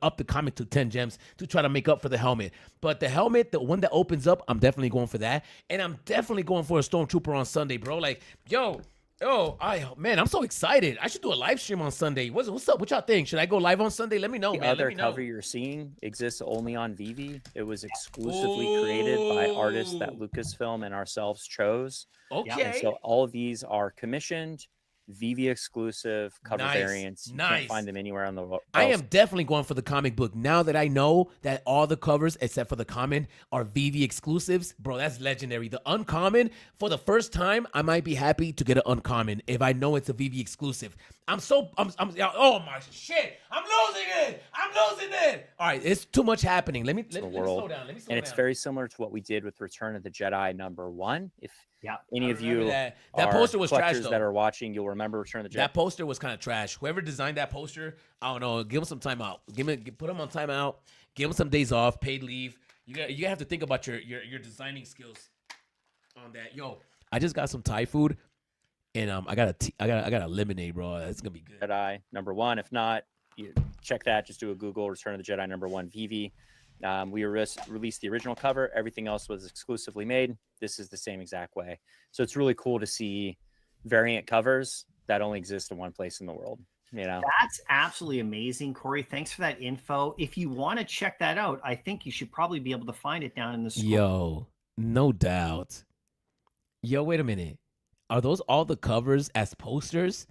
up the comic to 10 gems to try to make up for the helmet. But the helmet, the one that opens up, I'm definitely going for that. And I'm definitely going for a Stormtrooper on Sunday, bro. Like, yo. Oh, man, I'm so excited. I should do a live stream on Sunday. What's up? What y'all think? Should I go live on Sunday? Let me know, The man. other Let me know. cover you're seeing exists only on VeVe. It was exclusively created by artists that Lucasfilm and ourselves chose. Okay. And so all of these are commissioned, VeVe exclusive cover Nice, variants. You can't find them anywhere on the world. I am definitely going for the comic book now that I know that all the covers except for the common are VeVe exclusives. Bro, that's legendary. The uncommon, for the first time, I might be happy to get an uncommon if I know it's a VeVe exclusive. Oh my shit, I'm losing it. All right, it's too much happening. Let me slow down. And it's very similar to what we did with Return of the Jedi #1. If any of you that poster was trash, collectors though. that are watching, you'll remember Return of the Jedi. That poster was kind of trash. Whoever designed that poster, I don't know. Give him some time out. Put him on timeout. Give him some days off, paid leave. You have to think about your designing skills on that. Yo, I just got some Thai food, and I got a lemonade, bro. That's gonna be good. Jedi #1. If not, you check that. Just do a Google Return of the Jedi #1 VeVe. We released the original cover. Everything else was exclusively made. This is the same exact way. So it's really cool to see variant covers that only exist in one place in the world. You know, that's absolutely amazing, Corey. Thanks for that info. If you want to check that out, I think you should probably be able to find it down in the store. Yo, no doubt. Yo, wait a minute. Are those all the covers as posters?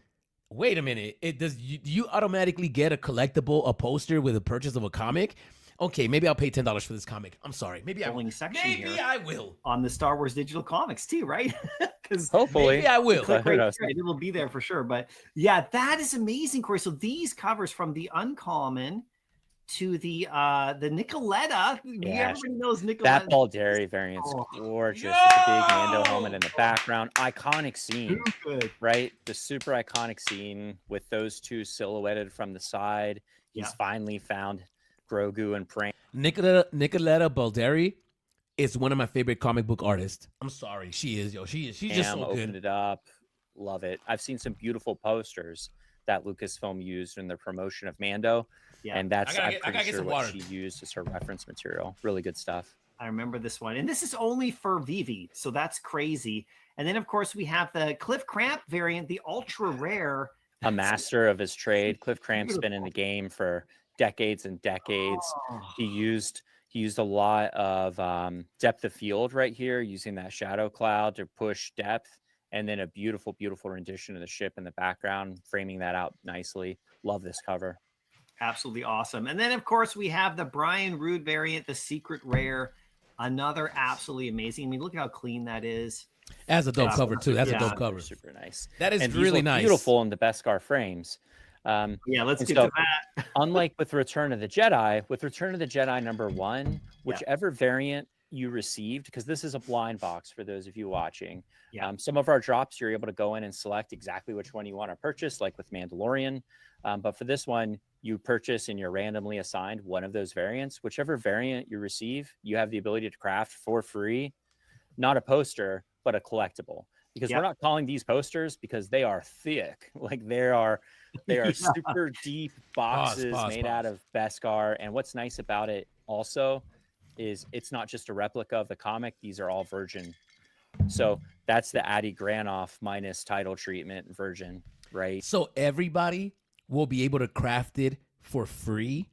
Wait a minute. Do you automatically get a collectible, a poster with a purchase of a comic? Okay, maybe I'll pay $10 for this comic. I'm sorry. Maybe I will. On the Star Wars digital comics too, right? Because hopefully maybe I will. It will be there for sure. But yeah, that is amazing, Corey. So these covers from the uncommon to the Nicoletta. Everybody knows Nicoletta. That Baldari variant's gorgeous with the big Mando helmet in the background. Iconic scene, right? The super iconic scene with those two silhouetted from the side. He's finally found Grogu and Prank. Nicoletta Baldari is one of my favorite comic book artists. I'm sorry, she is, yo. She's just so good. Opened it up, love it. I've seen some beautiful posters that Lucasfilm used in the promotion of Mando, and that's I'm pretty sure what she used as her reference material. Really good stuff. I remember this one, and this is only for VeVe, so that's crazy. And then of course we have the Cliff Cramp variant, the ultra rare. A master of his trade. Cliff Cramp's been in the game for decades and decades. He used a lot of depth of field right here, using that shadow cloud to push depth, and then a beautiful rendition of the ship in the background, framing that out nicely. Love this cover. Absolutely awesome. And then of course we have the Brian Rude variant, the secret rare, another absolutely amazing. I mean, look at how clean that is. That's a dope cover too. That's a dope cover. Super nice. That is and really nice. Beautiful in the Beskar frames. Let's get to that. Unlike with Return of the Jedi, #1, whichever variant you received, because this is a blind box for those of you watching. Some of our drops, you're able to go in and select exactly which one you want to purchase, like with Mandalorian. But for this one, you purchase and you're randomly assigned one of those variants. Whichever variant you receive, you have the ability to craft for free, not a poster, but a collectible. Because we're not calling these posters because they are thick. Like they are super deep boxes made out of Beskar. And what's nice about it also is it's not just a replica of the comic. These are all virgin. So that's the Adi Granoff minus title treatment version, right? So everybody will be able to craft it for free.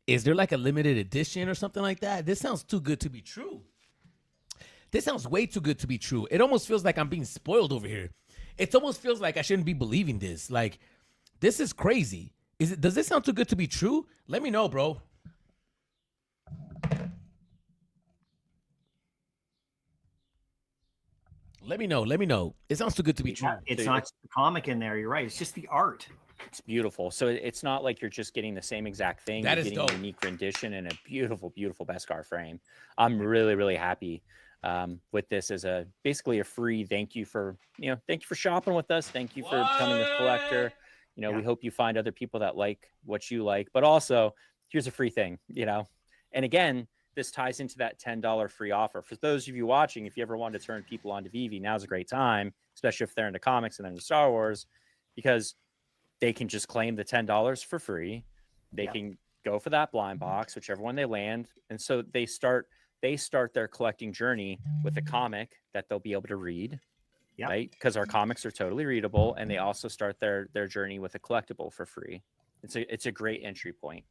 Is there like a limited edition or something like that? This sounds too good to be true. This sounds way too good to be true. It almost feels like I'm being spoiled over here. It almost feels like I shouldn't be believing this. Like, this is crazy. Does this sound too good to be true? Let me know, bro. Let me know. It sounds too good to be true. It's not the comic in there. You're right. It's just the art. It's beautiful. So it's not like you're just getting the same exact thing. That you're is getting dope. A unique rendition and a beautiful Beskar frame. I'm really happy with this as basically a free thank you for shopping with us. Thank you for becoming a collector. We hope you find other people that like what you like, but also here's a free thing, and again, this ties into that $10 free offer. For those of you watching, if you ever want to turn people on to VeVe, now's a great time, especially if they're into comics and they're into Star Wars, because they can just claim the $10 for free. They can go for that blind box, whichever one they land. And so they start their collecting journey with a comic that they'll be able to read, right? Because our comics are totally readable, and they also start their journey with a collectible for free. It's a great entry point.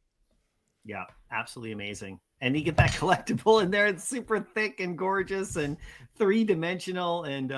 Yeah, absolutely amazing. And you get that collectible in there. It's super thick and gorgeous and 3-dimensional. And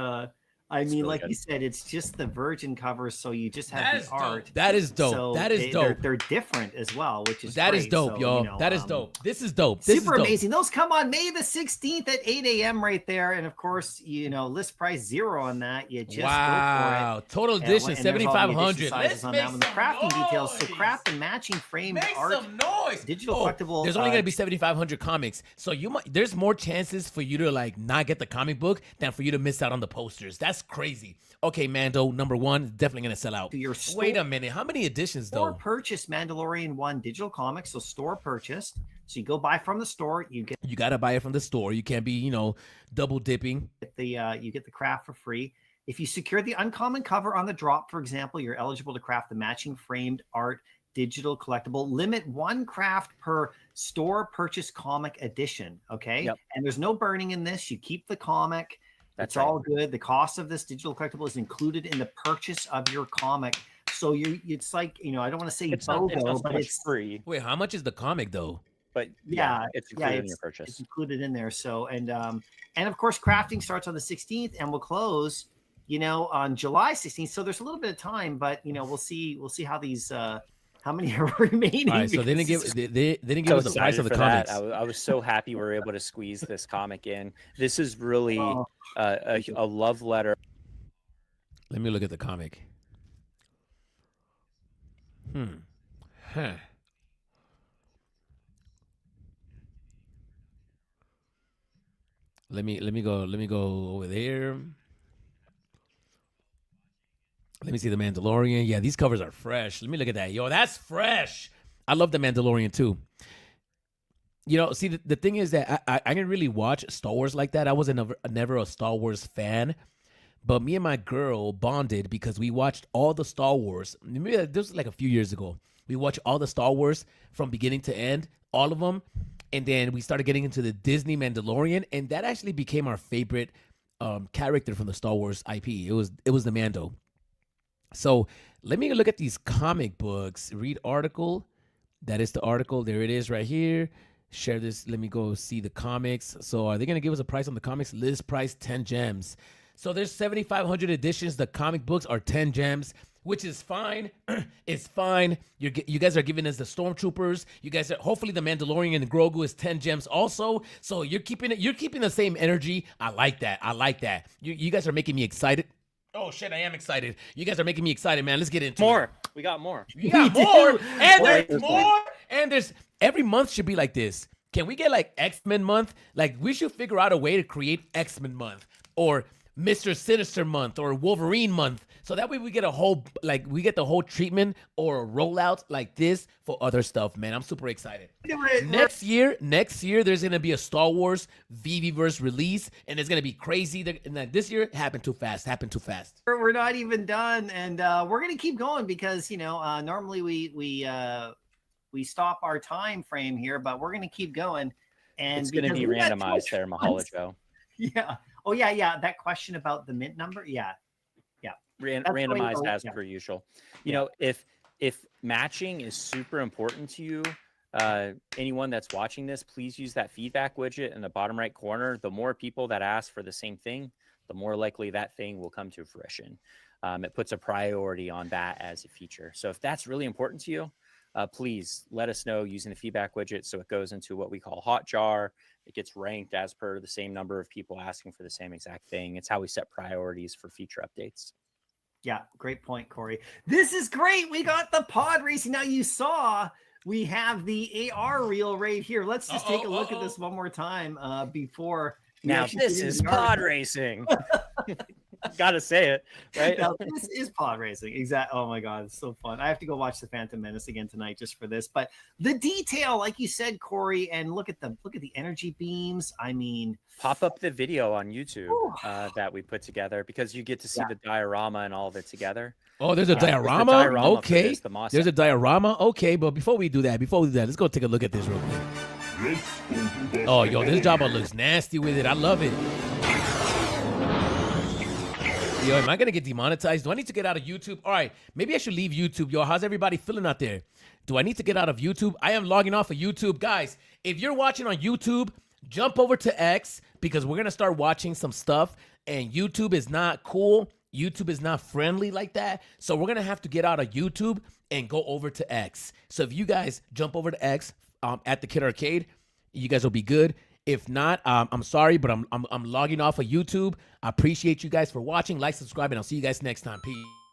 I mean, really like good. you said, it's just the virgin covers, so you just have That the is dope. art. That is dope. So That is dope. They're different as well, which is That is great. dope, So, y'all. you know, That is dope. This is dope. This super is dope. amazing. Those come on May the 16th at 8 a.m. right there. And of course, you know, list price 0 on that. You just go for Wow. it. Total edition, And there's all the edition 7,500. sizes Let's on make that one. The some crafting details. So noise. craft and matching framed Make art. some noise. Digital collectible. There's only gonna be 7,500 comics, so there's more chances for you to like not get the comic book than for you to miss out on the posters. That's crazy. Okay, Mando, number 1, definitely gonna sell out. To your Wait a minute, how many editions store though? purchase Mandalorian 1 digital comics. So store purchased. So you go buy from the store. You gotta buy it from the store. You can't be, double dipping. You get the craft for free. If you secure the uncommon cover on the drop, for example, you're eligible to craft the matching framed art digital collectible. Limit 1 craft per store purchase comic edition. Okay. Yep. And there's no burning in this. You keep the comic. That's It's all good. The cost of this digital collectible is included in the purchase of your comic. So it's like, I don't want to say It's not so but much it's free. Wait, how much is the comic though? But it's included in your purchase. It's included in there. So and of course crafting starts on the 16th and will close, on July 16th. So there's a little bit of time, but we'll see how these how many are remaining. All right, so they didn't give us the price of the comics. I was so happy we were able to squeeze this comic in. This is really a love letter. Let me look at the comic. Huh. Let me go over there. Let me see the Mandalorian. Yeah, these covers are fresh. Let me look at that. Yo, that's fresh. I love the Mandalorian too. See, the thing is that I didn't really watch Star Wars like that. I was never a Star Wars fan. But me and my girl bonded because we watched all the Star Wars. Maybe this was like a few years ago. We watched all the Star Wars from beginning to end, all of them. And then we started getting into the Disney Mandalorian. And that actually became our favorite character from the Star Wars IP. It was the Mando. So let me look at these comic books. Read article. That is the article. There it is right here. Share this. Let me go see the comics. So are they going to give us a price on the comics? List price 10 gems. So there's 7,500 editions. The comic books are 10 gems, which is fine. It's fine. You guys are giving us the Stormtroopers. You guys are hopefully the Mandalorian and Grogu is 10 gems also. So you're keeping the same energy. I like that. You guys are making me excited. Oh shit, I am excited. You guys are making me excited, man. Let's get into more. it. We got more. We got more. And there's more. And there's every month should be like this. Can we get like X-Men month? Like we should figure out a way to create X-Men month or Mr. Sinister month or Wolverine month. So that way we get the whole treatment or a rollout like this for other stuff, man. I'm super excited. Next year, there's going to be a Star Wars VeVe release, and it's going to be crazy. And this year, happened too fast. We're not even done, and we're going to keep going because, normally we stop our time frame here, but we're going to keep going. And it's going to be randomized there, Mahalo. Yeah. Oh, yeah. That question about the mint number. Yeah. Randomized as per usual. You know, if matching is super important to you, anyone that's watching this, please use that feedback widget in the bottom right corner. The more people that ask for the same thing, the more likely that thing will come to fruition. It puts a priority on that as a feature. So if that's really important to you, please let us know using the feedback widget. So it goes into what we call Hotjar. It gets ranked as per the same number of people asking for the same exact thing. It's how we set priorities for feature updates. Yeah, great point, Corey. This is great. We got the pod racing. Now you saw we have the AR reel right here. Let's just take a look at this one more time before. Now this is pod racing. Gotta say it, right? Now, this is pod racing. Exactly. Oh my God, it's so fun. I have to go watch the Phantom Menace again tonight just for this. But the detail, like you said, Corey, and look at the energy beams. I mean, pop up the video on YouTube that we put together because you get to see the diorama and all of it together. Oh, there's a diorama? Okay. There's a diorama. Okay, but before we do that, let's go take a look at this real quick. Oh, yo, this Jabba looks nasty with it. I love it. Yo, am I going to get demonetized? Do I need to get out of YouTube? All right, maybe I should leave YouTube. Yo, how's everybody feeling out there? Do I need to get out of YouTube? I am logging off of YouTube. Guys, if you're watching on YouTube, jump over to X because we're gonna start watching some stuff, and YouTube is not cool. YouTube is not friendly like that. So we're gonna have to get out of YouTube and go over to X. So if you guys jump over to X at the Kid Arcade, you guys will be good. If not, I'm sorry, but I'm logging off of YouTube. I appreciate you guys for watching. Like, subscribe, and I'll see you guys next time. Peace.